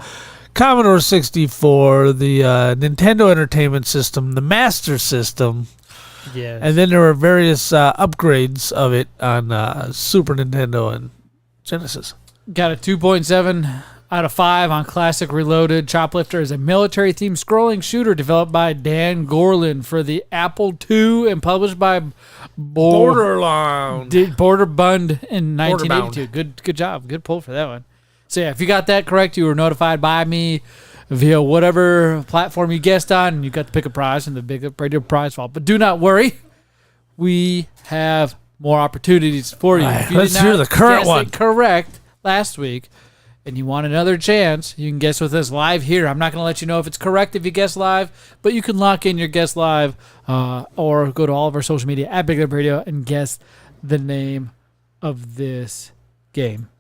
Commodore 64, the Nintendo Entertainment System, the Master System. Yes. And then there were various upgrades of it on Super Nintendo and Genesis. Got a 2.7 out of 5 on Classic Reloaded. Choplifter is a military-themed scrolling shooter developed by Dan Gorlin for the Apple II and published by Borderland. Borderbund in 1982. Good job. Good pull for that one. So yeah, if you got that correct, you were notified by me via whatever platform you guessed on, and you got to pick a prize in the BigLipRadio prize vault. But do not worry, we have more opportunities for you. If you let's did not hear the current guess one. it correct last week, and you want another chance, you can guess with us live here. I'm not going to let you know if it's correct if you guess live, but you can lock in your guess live or go to all of our social media at BigLipRadio and guess the name of this game.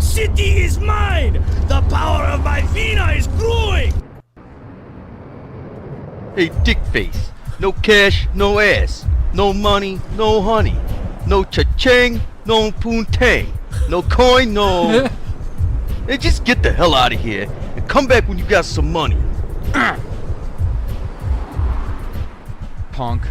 City is mine! The power of my Vina is growing! Hey, dickface. No cash, no ass. No money, no honey. No cha-ching, no poontang. No coin, no... Hey, just get the hell out of here and come back when you got some money. Punk.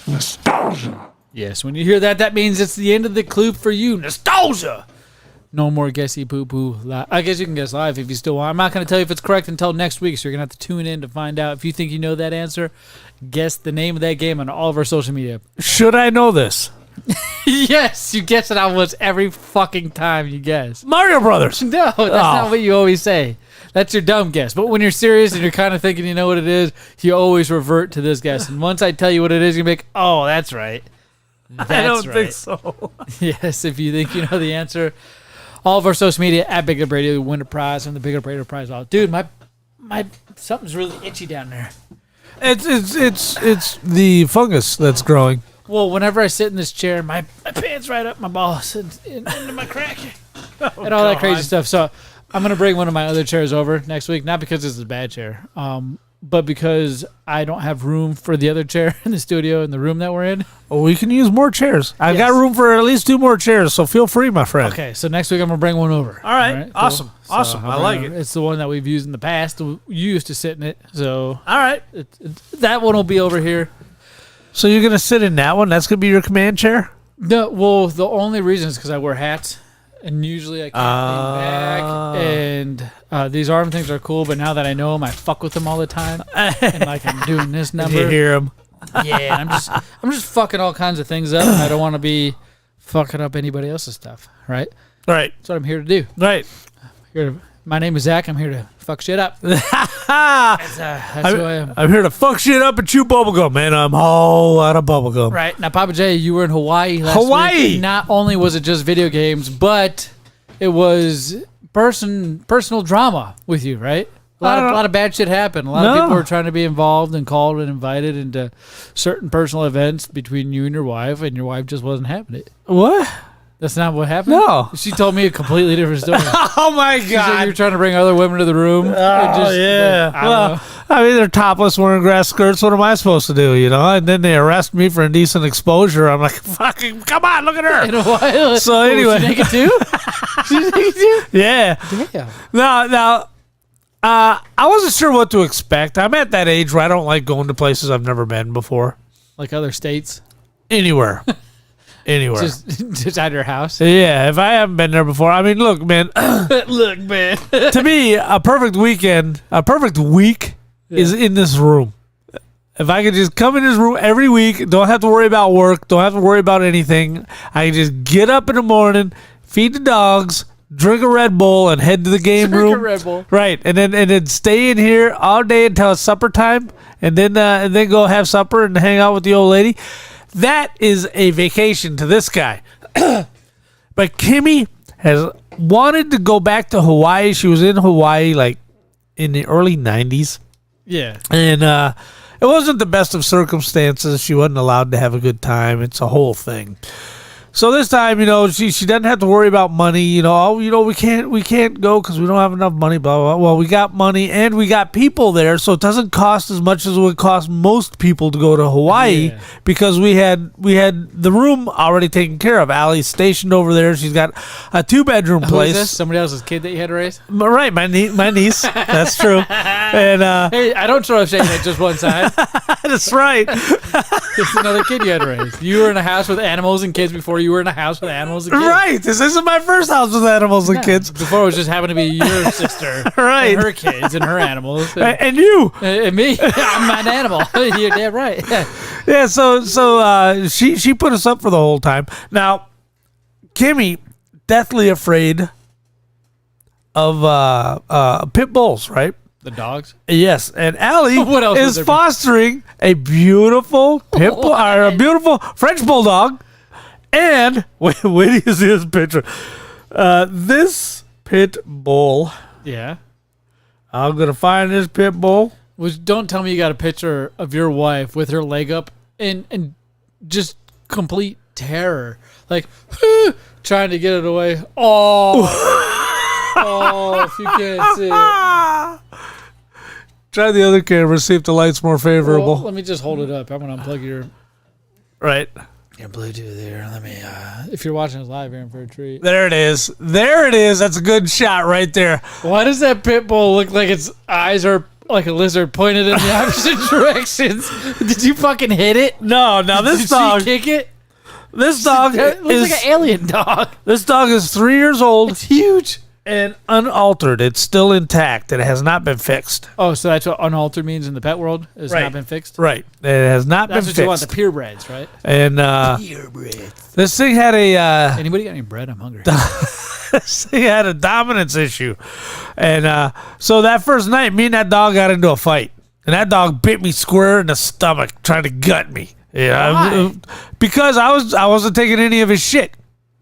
Nostalgia. Yes, when you hear that, that means it's the end of the clue for you. Nostalgia! No more guessy poo-poo. I guess you can guess live if you still want. I'm not going to tell you if it's correct until next week, so you're going to have to tune in to find out. If you think you know that answer, guess the name of that game on all of our social media. Should I know this? Yes, you guess it almost every fucking time you guess. Mario Brothers. No, that's not what you always say. That's your dumb guess. But when you're serious and you're kind of thinking you know what it is, you always revert to this guess. And once I tell you what it is, you're going to be like, oh, that's right. That's I don't right. think so. Yes, if you think you know the answer. All of our social media at BigLipRadio, win a prize and the BigLipRadio prize vault. Dude, my something's really itchy down there. It's the fungus that's growing. Well, whenever I sit in this chair, my pants right up my balls and into my crack and all that crazy stuff. So I'm going to bring one of my other chairs over next week, not because this is a bad chair, but because I don't have room for the other chair in the studio in the room that we're in. Well, we can use more chairs. I've got room for at least 2 more chairs, so feel free, my friend. Okay, so next week I'm going to bring one over. All right. Awesome. Cool. Awesome. So I like it. It's the one that we've used in the past. You used to sit in it. So all right. That one will be over here. So you're going to sit in that one? That's going to be your command chair? No, well, the only reason is because I wear hats. And usually I can't lean back. And these arm things are cool, but now that I know them, I fuck with them all the time. And like I'm doing this number. You hear them? Yeah, I'm just fucking all kinds of things up. And I don't want to be fucking up anybody else's stuff, right? Right. That's what I'm here to do. Right. My name is Zach. I'm here to fuck shit up. That's who I am. I'm here to fuck shit up and chew bubblegum, man. I'm all out of bubblegum. Right. Now, Pappa J, you were in Hawaii last week. Not only was it just video games, but it was personal drama with you, right? A lot of bad shit happened. A lot of people were trying to be involved and called and invited into certain personal events between you and your wife just wasn't having it. What? That's not what happened? No. She told me a completely different story. Oh, my God. She said you were trying to bring other women to the room. Yeah. I mean, they're topless wearing grass skirts. What am I supposed to do, you know? And then they arrest me for indecent exposure. I'm like, fucking, come on, look at her. In a while. So anyway. Was she naked too? She's naked too? Yeah. Damn. Now, I wasn't sure what to expect. I'm at that age where I don't like going to places I've never been before. Like other states? Anywhere. anywhere. Just at your house. Yeah, if I haven't been there before, I mean, look, man. Look, man. To me, a perfect week is in this room. If I could just come in this room every week, don't have to worry about work, don't have to worry about anything. I can just get up in the morning, feed the dogs, drink a Red Bull, and head to the game room. A Red Bull. Right, and then stay in here all day until it's supper time, and then go have supper and hang out with the old lady. That is a vacation to this guy. But Kimmy has wanted to go back to Hawaii. She was in Hawaii like in the early 90s. Yeah. And it wasn't the best of circumstances. She wasn't allowed to have a good time. It's a whole thing. So this time, she doesn't have to worry about money. We can't go because we don't have enough money. Blah, blah, blah. Well, we got money and we got people there, so it doesn't cost as much as it would cost most people to go to Hawaii because we had the room already taken care of. Allie's stationed over there. She's got a 2-bedroom place. Who's this? Somebody else's kid that you had to raise? Right, my niece. That's true. And hey, I don't throw shade at just one side. That's right. It's another kid you had to raise. You were in a house with animals and kids before you were in a house with animals and kids. Right. This isn't my first house with animals and kids. Before it was just happened to be your sister. Right. And her kids and her animals. And you. And me. I'm an animal. You're damn right. Yeah, so she put us up for the whole time. Now, Kimmy, deathly afraid of pit bulls, right? The dogs? Yes, and Allie What else is fostering a beautiful pit bull, or a beautiful French bulldog. And wait till you see this picture. This pit bull. Yeah. I'm gonna find this pit bull. Don't tell me you got a picture of your wife with her leg up and just complete terror, like trying to get it away. Oh, if you can't see it. Try the other camera, see if the light's more favorable. Well, let me just hold it up. I'm gonna unplug your Bluetooth there. Let me. If you're watching us live, you're in for a treat. There it is. That's a good shot right there. Why does that pit bull look like its eyes are like a lizard pointed in the opposite directions? Did you fucking hit it? No. Now this dog. Did you kick it? This dog looks like an alien dog. This dog is 3 years old. It's huge and unaltered. It's still intact. It has not been fixed. Oh, so that's what unaltered means in the pet world? It's not been fixed? Right. It has not been fixed. That's what you want, the purebreds, right? And purebreds. This thing had a... Anybody got any bread? I'm hungry. This thing had a dominance issue. And so that first night, me and that dog got into a fight. And that dog bit me square in the stomach, trying to gut me. Yeah, because I wasn't taking any of his shit,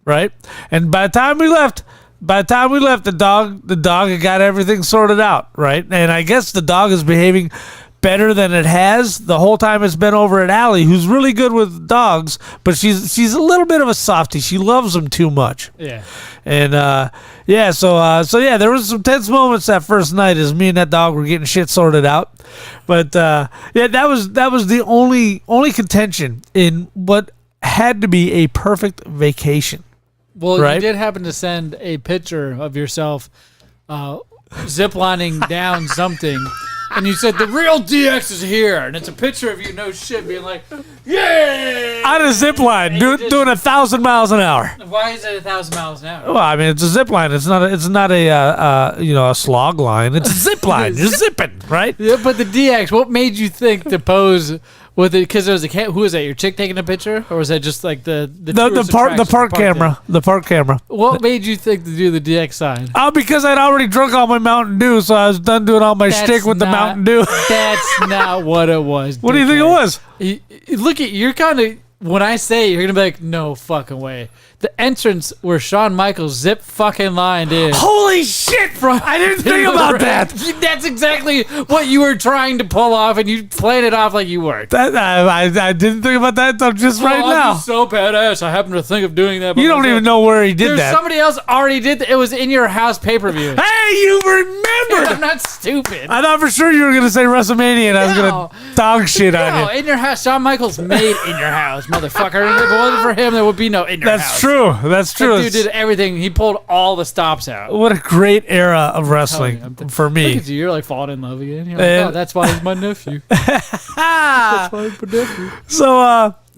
right? And by the time we left, the dog had got everything sorted out, right? And I guess the dog is behaving better than it has the whole time it's been over at Allie, who's really good with dogs, but she's a little bit of a softie. She loves them too much. Yeah. And so there was some tense moments that first night as me and that dog were getting shit sorted out. But that was the only contention in what had to be a perfect vacation. Well, right? You did happen to send a picture of yourself ziplining down something, and you said the real DX is here, and it's a picture of you, no shit, being like, yeah, on a zip line, doing 1,000 miles an hour. Why is it 1,000 miles an hour? Well, I mean, it's a zip line. It's not a slog line. It's a zip line. You're zipping, right? Yeah, but the DX. What made you think to pose with it? Because there was who was that? Your chick taking a picture, or was that just like the park camera? The park camera. What made you think to do the DX sign? Oh, because I'd already drunk all my Mountain Dew, so I was done doing all my shtick with the Mountain Dew. That's not what it was. What do you think it was? Look at you're kind of. When I say it, you're gonna be like, no fucking way. The entrance where Shawn Michaels zip fucking lined in. Holy shit, bro! I didn't think about that. That's exactly what you were trying to pull off, and you played it off like you weren't. I didn't think about that until just right now. I'm so badass. I happen to think of doing that. You don't even know where he did that. Somebody else already did that. It was in your house pay-per-view. Hey, you remembered! I'm not stupid. I thought for sure you were gonna say WrestleMania, and I was gonna dog shit on you. No, in your house. Shawn Michaels made in your house, motherfucker. If it wasn't for him, there would be no in your house. That's true. That's true. That dude did everything. He pulled all the stops out. What a great era of wrestling for me. Look at you. You're like falling in love again. You're like, oh, that's why he's my nephew. That's why he's my nephew.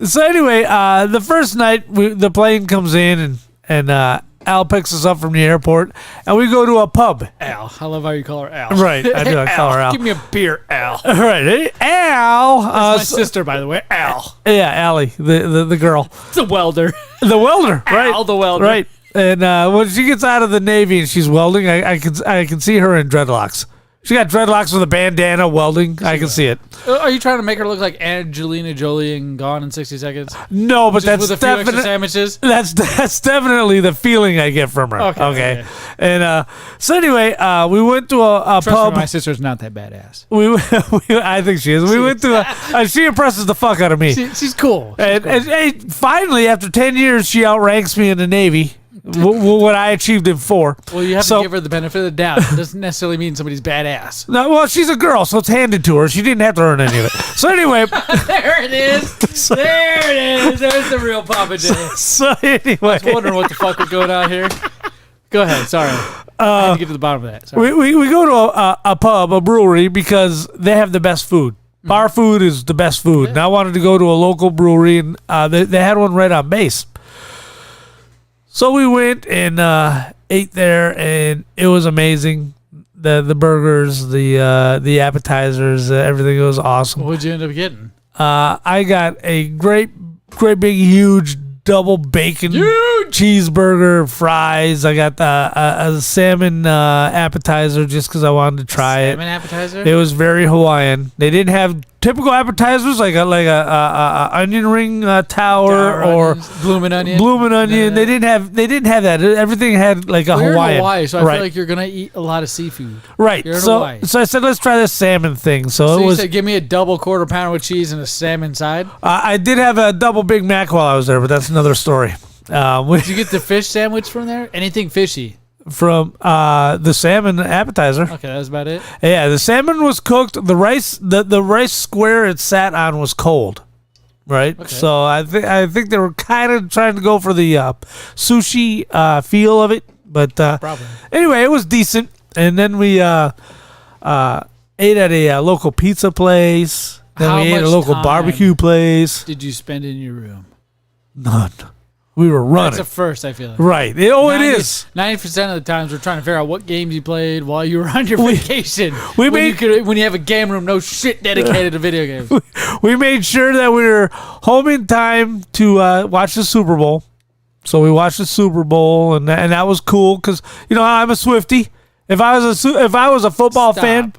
So anyway, the first night the plane comes in and Al picks us up from the airport, and we go to a pub. Al. I love how you call her Al. Right, I do. I call her Al. Give me a beer, Al. All right, hey, Al. That's my sister, by the way, Al. Yeah, Allie, the girl. The welder. The welder, right? Al, the welder. Right. And when she gets out of the Navy and she's welding, I can see her in dreadlocks. She got dreadlocks with a bandana welding. I can see it. Are you trying to make her look like Angelina Jolie in Gone in 60 Seconds? No, but Just that's with a few extra sandwiches. That's definitely the feeling I get from her. Okay. And so anyway, we went to a pub. Me, my sister's not that badass. I think she is. We went to she impresses the fuck out of me. She's cool. And finally, after 10 years, she outranks me in the Navy. What I achieved in 4. Well, you have to give her the benefit of the doubt. It doesn't necessarily mean somebody's badass. No, well, she's a girl, so it's handed to her. She didn't have to earn any of it. So anyway, there it is. There it is. There's the real Pappa J. So anyway, I was wondering what the fuck was going on here. Go ahead. Sorry, I had to get to the bottom of that. Sorry. We go to a pub, a brewery, because they have the best food. Bar food is the best food. Yeah. And I wanted to go to a local brewery, and they had one right on base. So we went and ate there, and it was amazing. The burgers, the appetizers, everything was awesome. What'd you end up getting? I got a great big huge double bacon cheeseburger, fries. I got a salmon appetizer just because I wanted to try it. Salmon appetizer? It was very Hawaiian. They didn't have typical appetizers like a onion ring tower or bloomin' onion. No. They didn't have that. Everything had like a Hawaiian. You're in Hawaii, so I feel like you're gonna eat a lot of seafood. Right. You're in Hawaii. So I said, let's try this salmon thing. So you said, give me a double quarter pounder with cheese and a salmon side. I did have a double Big Mac while I was there, but that's another story. Did you get the fish sandwich from there? Anything fishy? From the salmon appetizer. Okay, that was about it. Yeah, the salmon was cooked. The rice square it sat on was cold, right? Okay. So I think they were kind of trying to go for the sushi feel of it, but anyway, it was decent. And then we ate at a local pizza place. Then we ate at a local barbecue place. Did you spend in your room? None. We were running. That's a first, I feel like. Right. It is. 90% of the times we're trying to figure out what games you played while you were on your vacation. When you have a game room, no shit dedicated to video games. We made sure that we were home in time to watch the Super Bowl. So we watched the Super Bowl, and that was cool because, I'm a Swiftie. If I was a football fan,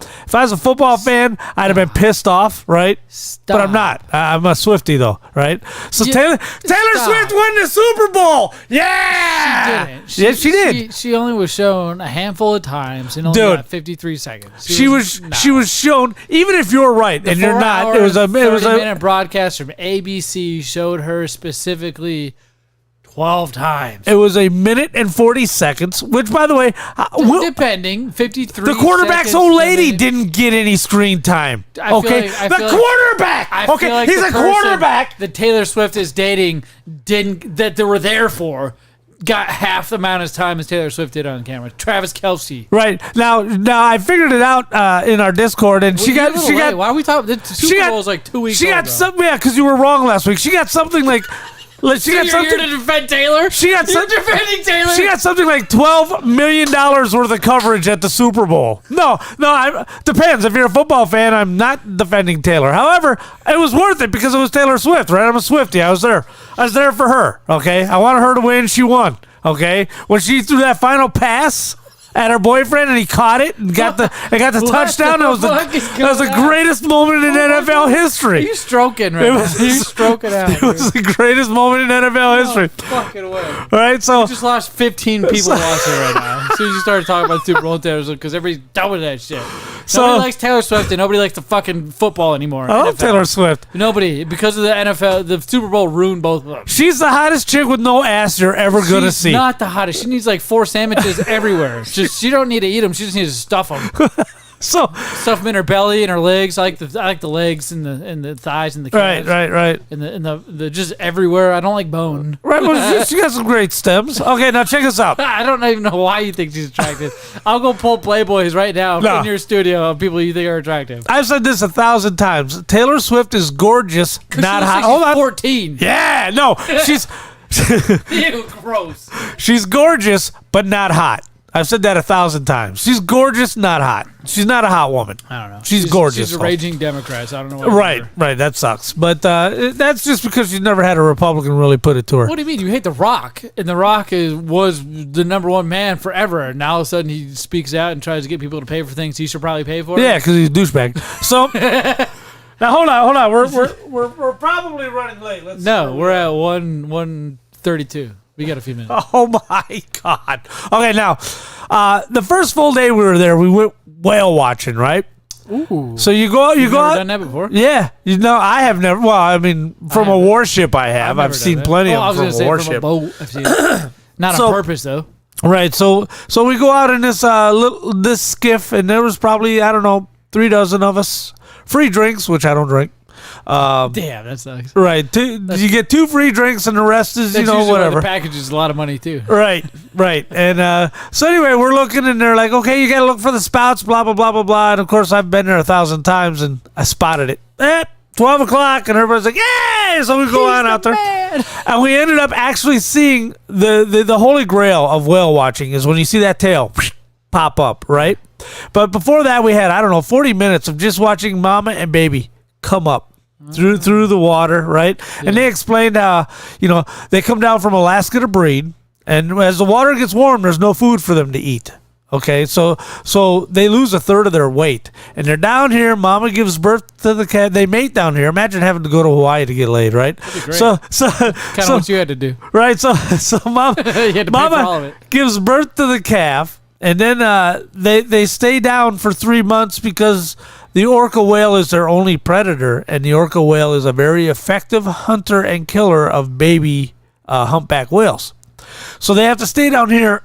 I'd have been pissed off, right? But I'm not. I'm a Swiftie though, right? So Taylor Swift won the Super Bowl. Yeah, she didn't. Yes, she did. She only was shown a handful of times in only about 53 seconds. She was shown. Even if you're right and you're not, it was a 30-minute broadcast from ABC showed her specifically 12 times. It was a minute and 40 seconds, which, by the way, depending, 53. The quarterback's old lady didn't get any screen time. Okay, the quarterback. Okay, he's a quarterback. That Taylor Swift is dating that they were there for. Got half the amount of time as Taylor Swift did on camera. Travis Kelce. Right. Now I figured it out in our Discord, and she got. Why are we talking? The Super Bowl was like 2 weeks. She got something. Yeah, because you were wrong last week. She got something like. You're here to defend Taylor? You're defending Taylor? She got something like $12 million worth of coverage at the Super Bowl. No, depends. If you're a football fan, I'm not defending Taylor. However, it was worth it because it was Taylor Swift, right? I'm a Swiftie. I was there for her, okay? I wanted her to win. She won, okay? When she threw that final pass at her boyfriend and he caught it and got the touchdown. That was the greatest moment in NFL history. Are you stroking right now? Are you stroking out? It was the greatest moment in NFL history. Fucking way. All right, so we just lost 15 people watching right now. As soon as you started talking about Super Bowl Taylor Swift, because everybody's done with that shit. Nobody likes Taylor Swift and nobody likes the fucking football anymore. I love Taylor Swift. Nobody, because of the NFL, the Super Bowl ruined both of them. She's the hottest chick with no ass you're ever gonna see. She's not the hottest. She needs like 4 sandwiches everywhere. She don't need to eat them. She just needs to stuff them. So stuff them in her belly and her legs. I like the legs and the thighs and the calves. Right. And the just everywhere. I don't like bone. Right. Well, she got some great stems. Okay, now check us out. I don't even know why you think she's attractive. I'll go pull Playboys right now in your studio of people you think are attractive. I've said this 1,000 times. Taylor Swift is gorgeous, not hot. Hold on. 14. Yeah, no, she's. Ew, gross. She's gorgeous, but not hot. I've said that 1,000 times. She's gorgeous, not hot. She's not a hot woman. I don't know. She's gorgeous. She's a raging Democrat. So I don't know. Right. That sucks. But that's just because she's never had a Republican really put it to her. What do you mean? You hate The Rock, and The Rock was the #1 man forever. And now all of a sudden he speaks out and tries to get people to pay for things he should probably pay for. Yeah, because he's a douchebag. So now hold on. We're probably running late. We're at 1:32. We got a few minutes. Oh my God. Okay, now the first full day we were there, we went whale watching, right? Ooh. So you go out. You've never done that before? Yeah. I have never. Well, I mean, from a warship, I have. I've seen plenty of them from a warship. From a boat. I've seen it. Not on purpose though. Right. So we go out in this skiff, and there was probably 3 dozen of us. Free drinks, which I don't drink. Damn, that sucks. Right. You get 2 free drinks, and the rest is whatever. The package is a lot of money too. Right. And so anyway, we're looking, and they're like, okay, you got to look for the spouts, blah blah blah blah blah. And of course, I've been there 1,000 times, and I spotted it at 12 o'clock, and everybody's like, yay! So we go on out there, and we ended up actually seeing the holy grail of whale watching is when you see that tail pop up, right? But before that, we had 40 minutes of just watching mama and baby come up through the water, right? Yeah. And they explained how they come down from Alaska to breed, and as the water gets warm, there's no food for them to eat. Okay, so they lose 1/3 of their weight, and they're down here. Mama gives birth to the cat. They mate down here. Imagine having to go to Hawaii to get laid, right? So kind of what you had to do, right? So mama gives birth to the calf, and then they stay down for 3 months because the orca whale is their only predator, and the orca whale is a very effective hunter and killer of baby humpback whales. So they have to stay down here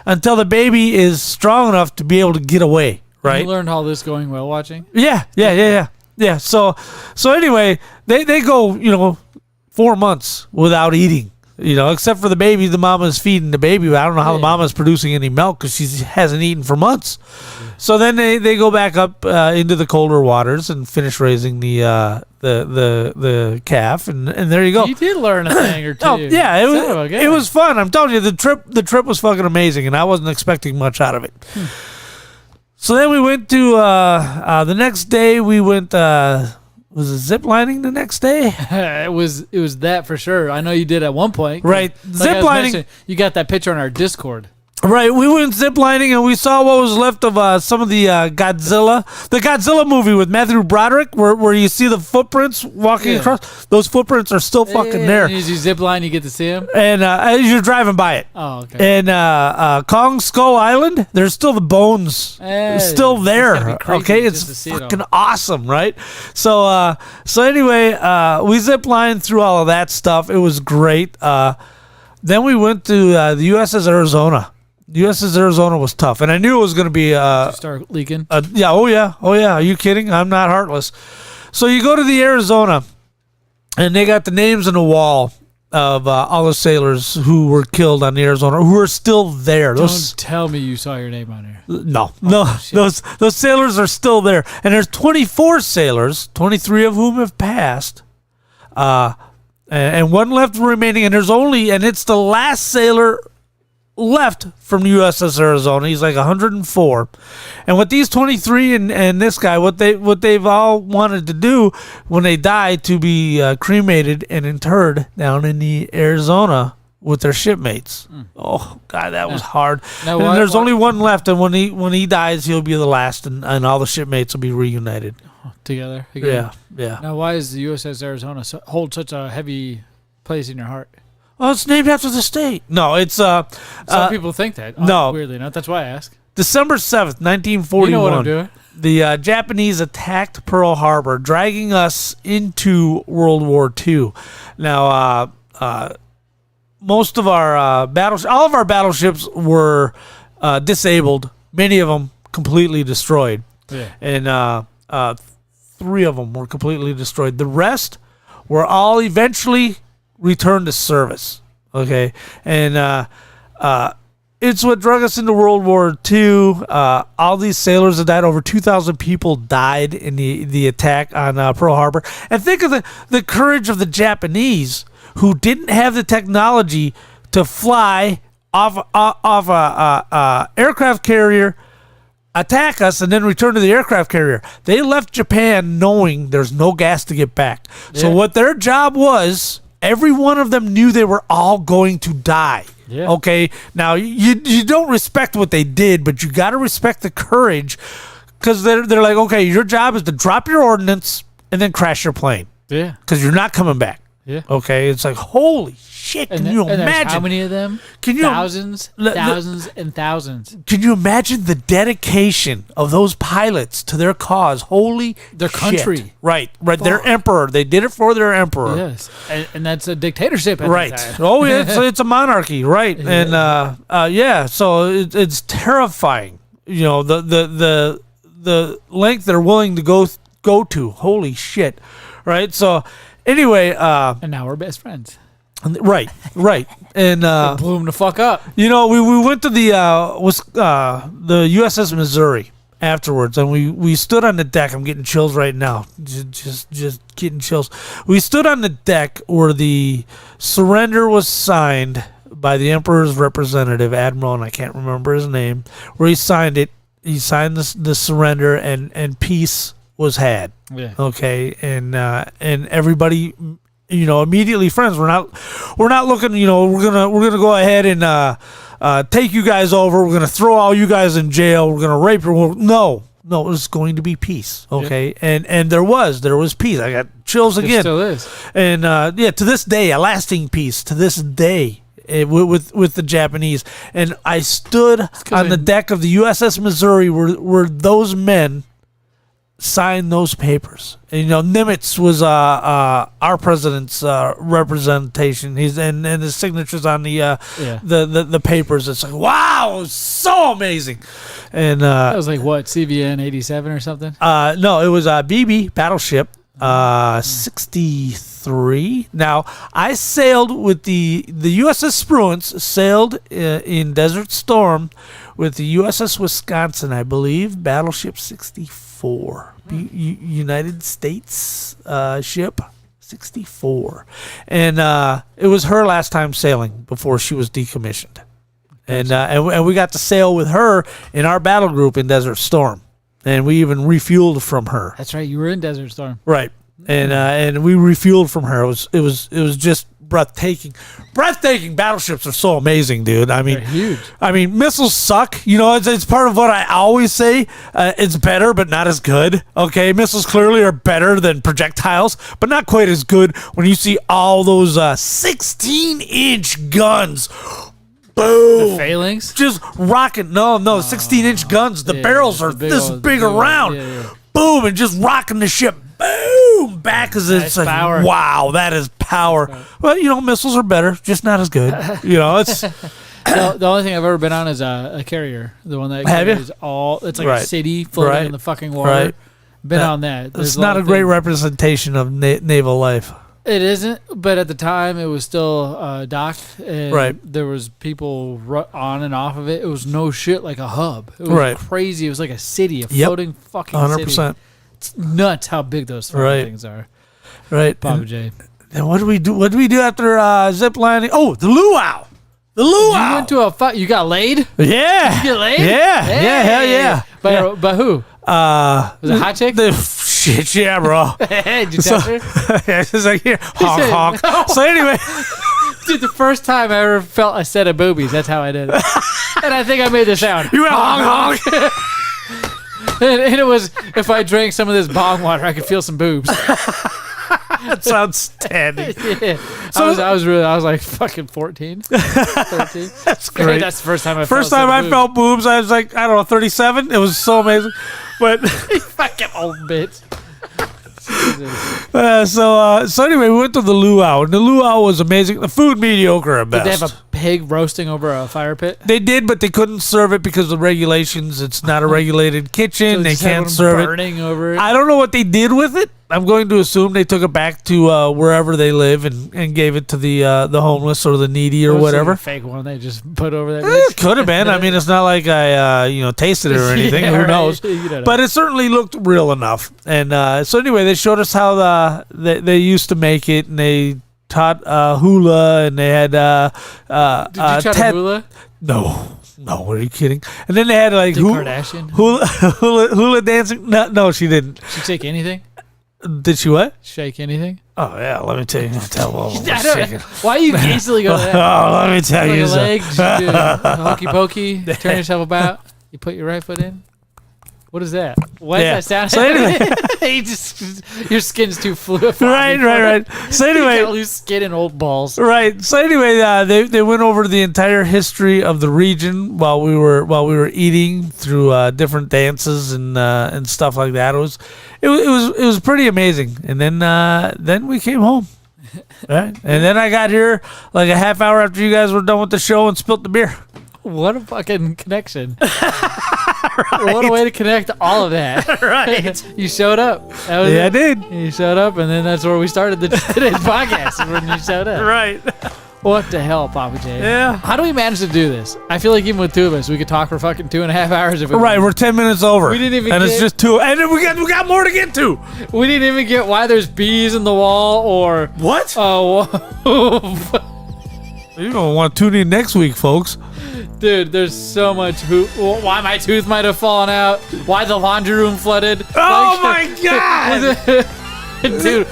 until the baby is strong enough to be able to get away, right? You learned all this going whale watching? Yeah. So anyway, they go, 4 months without eating. Except for the baby, the mama's feeding the baby. But I don't know how the mama's producing any milk because she hasn't eaten for months. So then they go back up into the colder waters and finish raising the calf, and there you go. You did learn a thing or two. Oh, yeah, it was fun. I'm telling you, the trip was fucking amazing, and I wasn't expecting much out of it. So then we went to the next day. We went. Was it zip lining the next day? It was that for sure. I know you did at one point. Right. Zip lining. You got that picture on our Discord. Right, we went zip lining and we saw what was left of some of the Godzilla movie with Matthew Broderick, where you see the footprints walking across. Those footprints are still fucking there. As you zip line, you get to see them. And as you're driving by it. Oh, okay. And Kong Skull Island, there's still the bones still there. Okay, it's fucking awesome, right? So anyway, we zip lined through all of that stuff. It was great. Then we went to the USS Arizona. The USS Arizona was tough, and I knew it was going to be start leaking. Yeah, oh yeah. Are you kidding? I'm not heartless. So you go to the Arizona, and they got the names on the wall of all the sailors who were killed on the Arizona, who are still there. Don't tell me you saw your name on there. No. Those sailors are still there, and there's 24 sailors, 23 of whom have passed, and one left remaining, and it's the last sailor left from USS Arizona. He's like 104, and what these 23 and this guy, what they've all wanted to do when they die, to be cremated and interred down in the Arizona with their shipmates. Oh God, that was hard. Now, and there's only one left, and when he dies, he'll be the last, and all the shipmates will be reunited together again. Yeah. Now, why does the USS Arizona hold such a heavy place in your heart? Oh, it's named after the state. No, it's some people think that. No, weirdly enough, that's why I ask. December 7th, 1941. You know what I'm doing. The Japanese attacked Pearl Harbor, dragging us into World War II. Now, most of our all of our battleships were disabled. Many of them completely destroyed. and 3 of them were completely destroyed. The rest were all eventually returned to service. Okay, and it's what drug us into World War II. All these sailors that died. Over 2,000 people died in the attack on Pearl Harbor. And think of the courage of the Japanese, who didn't have the technology to fly off a aircraft carrier, attack us, and then return to the aircraft carrier. They left Japan knowing there's no gas to get back. Yeah. So what their job was, every one of them knew they were all going to die. Yeah. Okay, now you don't respect what they did, but you got to respect the courage, because they're like, okay, your job is to drop your ordnance and then crash your plane. Yeah, because you're not coming back. Yeah. Okay, it's like, holy shit! Can you imagine how many of them? Can you thousands and thousands? Can you imagine the dedication of those pilots to their cause? Holy their country, right? Their emperor. They did it for their emperor. Yes, and that's a dictatorship, right? Oh, it's a monarchy, right? Yeah. And so it's terrifying. You know, the length they're willing to go to. Holy shit, right? So. Anyway, and now we're best friends. Right, and blew him the fuck up. You know, we went to the USS Missouri afterwards, and we stood on the deck. I'm getting chills right now, just getting chills. We stood on the deck where the surrender was signed by the Emperor's representative, Admiral, and I can't remember his name. Where he signed it, he signed the surrender, and peace was had. Yeah. Okay. And everybody, you know, immediately friends. We're not looking, you know, we're gonna go ahead and take you guys over. We're gonna throw all you guys in jail. We're gonna rape you. No, it's going to be peace. Okay. Yeah. And there was peace. I got chills again. There still is. And to this day, a lasting peace to this day. With the Japanese. And I stood on the deck of the USS Missouri where those men signed those papers. And, you know, Nimitz was our president's representation. He's and his signatures on the papers. It's like, wow, it was so amazing. And that was like what, CVN 87 or something? No, it was BB Battleship 63. Now, I sailed with the USS Spruance sailed in Desert Storm with the USS Wisconsin, I believe, Battleship 64. United States ship 64, and it was her last time sailing before she was decommissioned, and we got to sail with her in our battle group in Desert Storm, and we even refueled from her. That's right, you were in Desert Storm, right? And we refueled from her. It was just breathtaking. Battleships are so amazing, dude. I mean, they're huge. I mean, missiles suck. You know, it's part of what I always say. It's better, but not as good. Okay, missiles clearly are better than projectiles, but not quite as good when you see all those 16-inch guns. Boom! The failings? Just rocking. No, 16-inch guns. The barrels are this big around. Yeah. Boom, and just rocking the ship. Boom! Back as it's like, power. Wow, that is power. Right. Well, you know, missiles are better, just not as good. You know, it's the only thing I've ever been on is a carrier. The one that carries all. It's like a city floating in the fucking water. Right. Been on that. It's not a great representation of naval life. It isn't, but at the time it was still docked, and there was people on and off of it. It was no shit like a hub. It was crazy. It was like a city, a floating fucking 100%. City. It's nuts how big those things are. Right. Pappa J. And what do we do? What do we do after zip lining? Oh, the luau. The luau. You went to you got laid? Yeah. Did you get laid? Yeah. Hey. Yeah. Hell yeah. But who? Was it a hot chick? Shit, yeah, bro. Did you touch her? Yeah, she's like, here, honk. No. So anyway. Dude, the first time I ever felt a set of boobies, that's how I did it. And I think I made the sound. You went honk. And it was, if I drank some of this bong water, I could feel some boobs. That's outstanding. Yeah. So I was like fucking 14, 13. That's great. That's the first time I felt boobs. I was like, I don't know, 37. It was so amazing. But you fucking old bitch. So anyway, we went to the luau, and the luau was amazing. The food mediocre at best. Did they have a pig roasting over a fire pit? They did, but they couldn't serve it because of regulations. It's not a regulated kitchen. So they just had can't one serve burning it. over it? I don't know what they did with it. I'm going to assume they took it back to wherever they live and gave it to the homeless or the needy or It was like whatever. a fake one they just put over there. It could have been. I mean, it's not like I tasted it or anything. Yeah, Who right. knows? You don't know. But it certainly looked real enough. And so anyway, they showed us how they used to make it, and they taught hula, and they had Did you try hula? No, are you kidding? And then they had like Did Kardashian? hula dancing. No, she didn't. She shake anything? Did she what? Shake anything? Oh yeah, let me tell you. Why you easily go to that? Oh, let me tell like you. A leg, you do hokey pokey, turn yourself about. You put your right foot in. What is that? Why does that sound? So anyway, your skin's too fluid. Right. So anyway, you got loose skin and old balls. Right. So anyway, they went over the entire history of the region while we were eating through different dances and stuff like that. It was pretty amazing. And then we came home. Right. And then I got here like a half hour after you guys were done with the show and spilt the beer. What a fucking connection. Right. What a way to connect all of that. Right. You showed up. I did. You showed up, and then that's where we started today's podcast, is when you showed up. Right. What the hell, Pappa J? Yeah. How do we manage to do this? I feel like even with two of us, we could talk for fucking 2.5 hours if we Right, we're 10 minutes over. We didn't even and get, it's just two. And then we got more to get to. We didn't even get why there's bees in the wall or... What? You're going to want to tune in next week, folks. Dude, there's so much why my tooth might have fallen out, why the laundry room flooded. Oh my God! Dude,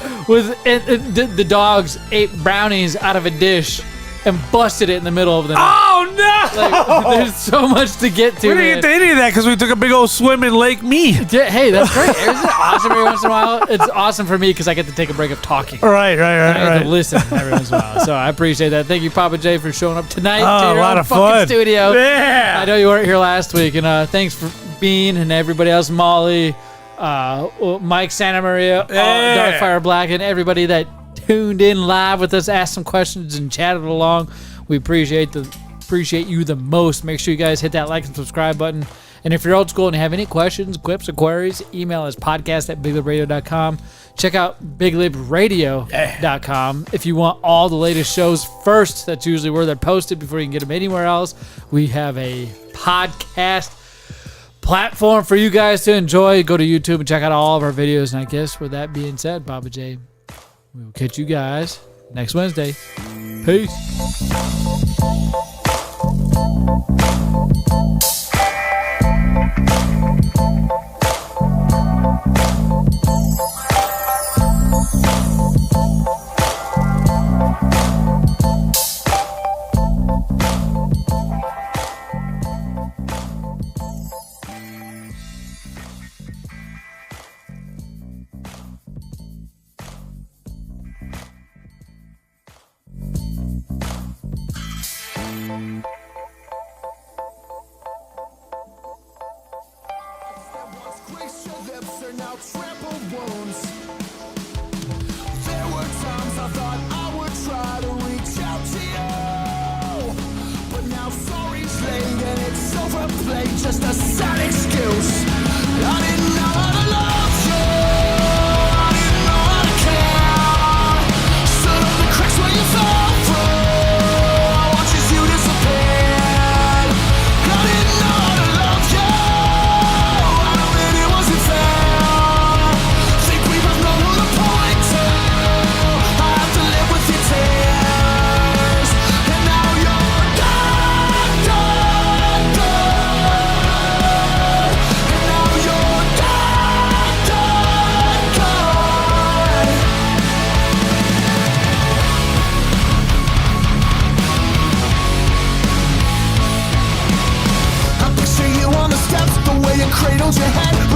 the dogs ate brownies out of a dish and busted it in the middle of the night. Oh no! Like, there's so much to get to. We didn't get to any of that because we took a big old swim in Lake Mead. Hey, that's great. Isn't it awesome every once in a while? It's awesome for me because I get to take a break of talking. Right. I get to listen every once in a while. So I appreciate that. Thank you, Pappa J, for showing up tonight to your a lot own of fucking fun. studio. Yeah. I know you weren't here last week, and thanks for Bean and everybody else, Molly, Mike Santa Maria, Darkfire Black, and everybody that tuned in live with us, asked some questions and chatted along. We appreciate you the most. Make sure you guys hit that like and subscribe button. And if you're old school and you have any questions, quips, or queries, email us podcast@BigLipRadio.com. Check out BigLipRadio.com. If you want all the latest shows first, that's usually where they're posted before you can get them anywhere else. We have a podcast platform for you guys to enjoy. Go to YouTube and check out all of our videos. And I guess with that being said, Pappa J, we will catch you guys next Wednesday. Peace. Just a sad excuse. I didn't know how to love you. I didn't know how to care. Stood on the cracks where you fell through. I watched as you disappeared. I didn't know how to love you. I know that it wasn't fair. Think we both know who to point to. I have to live with your tears. And now you're gone, gone, gone. Cradled your head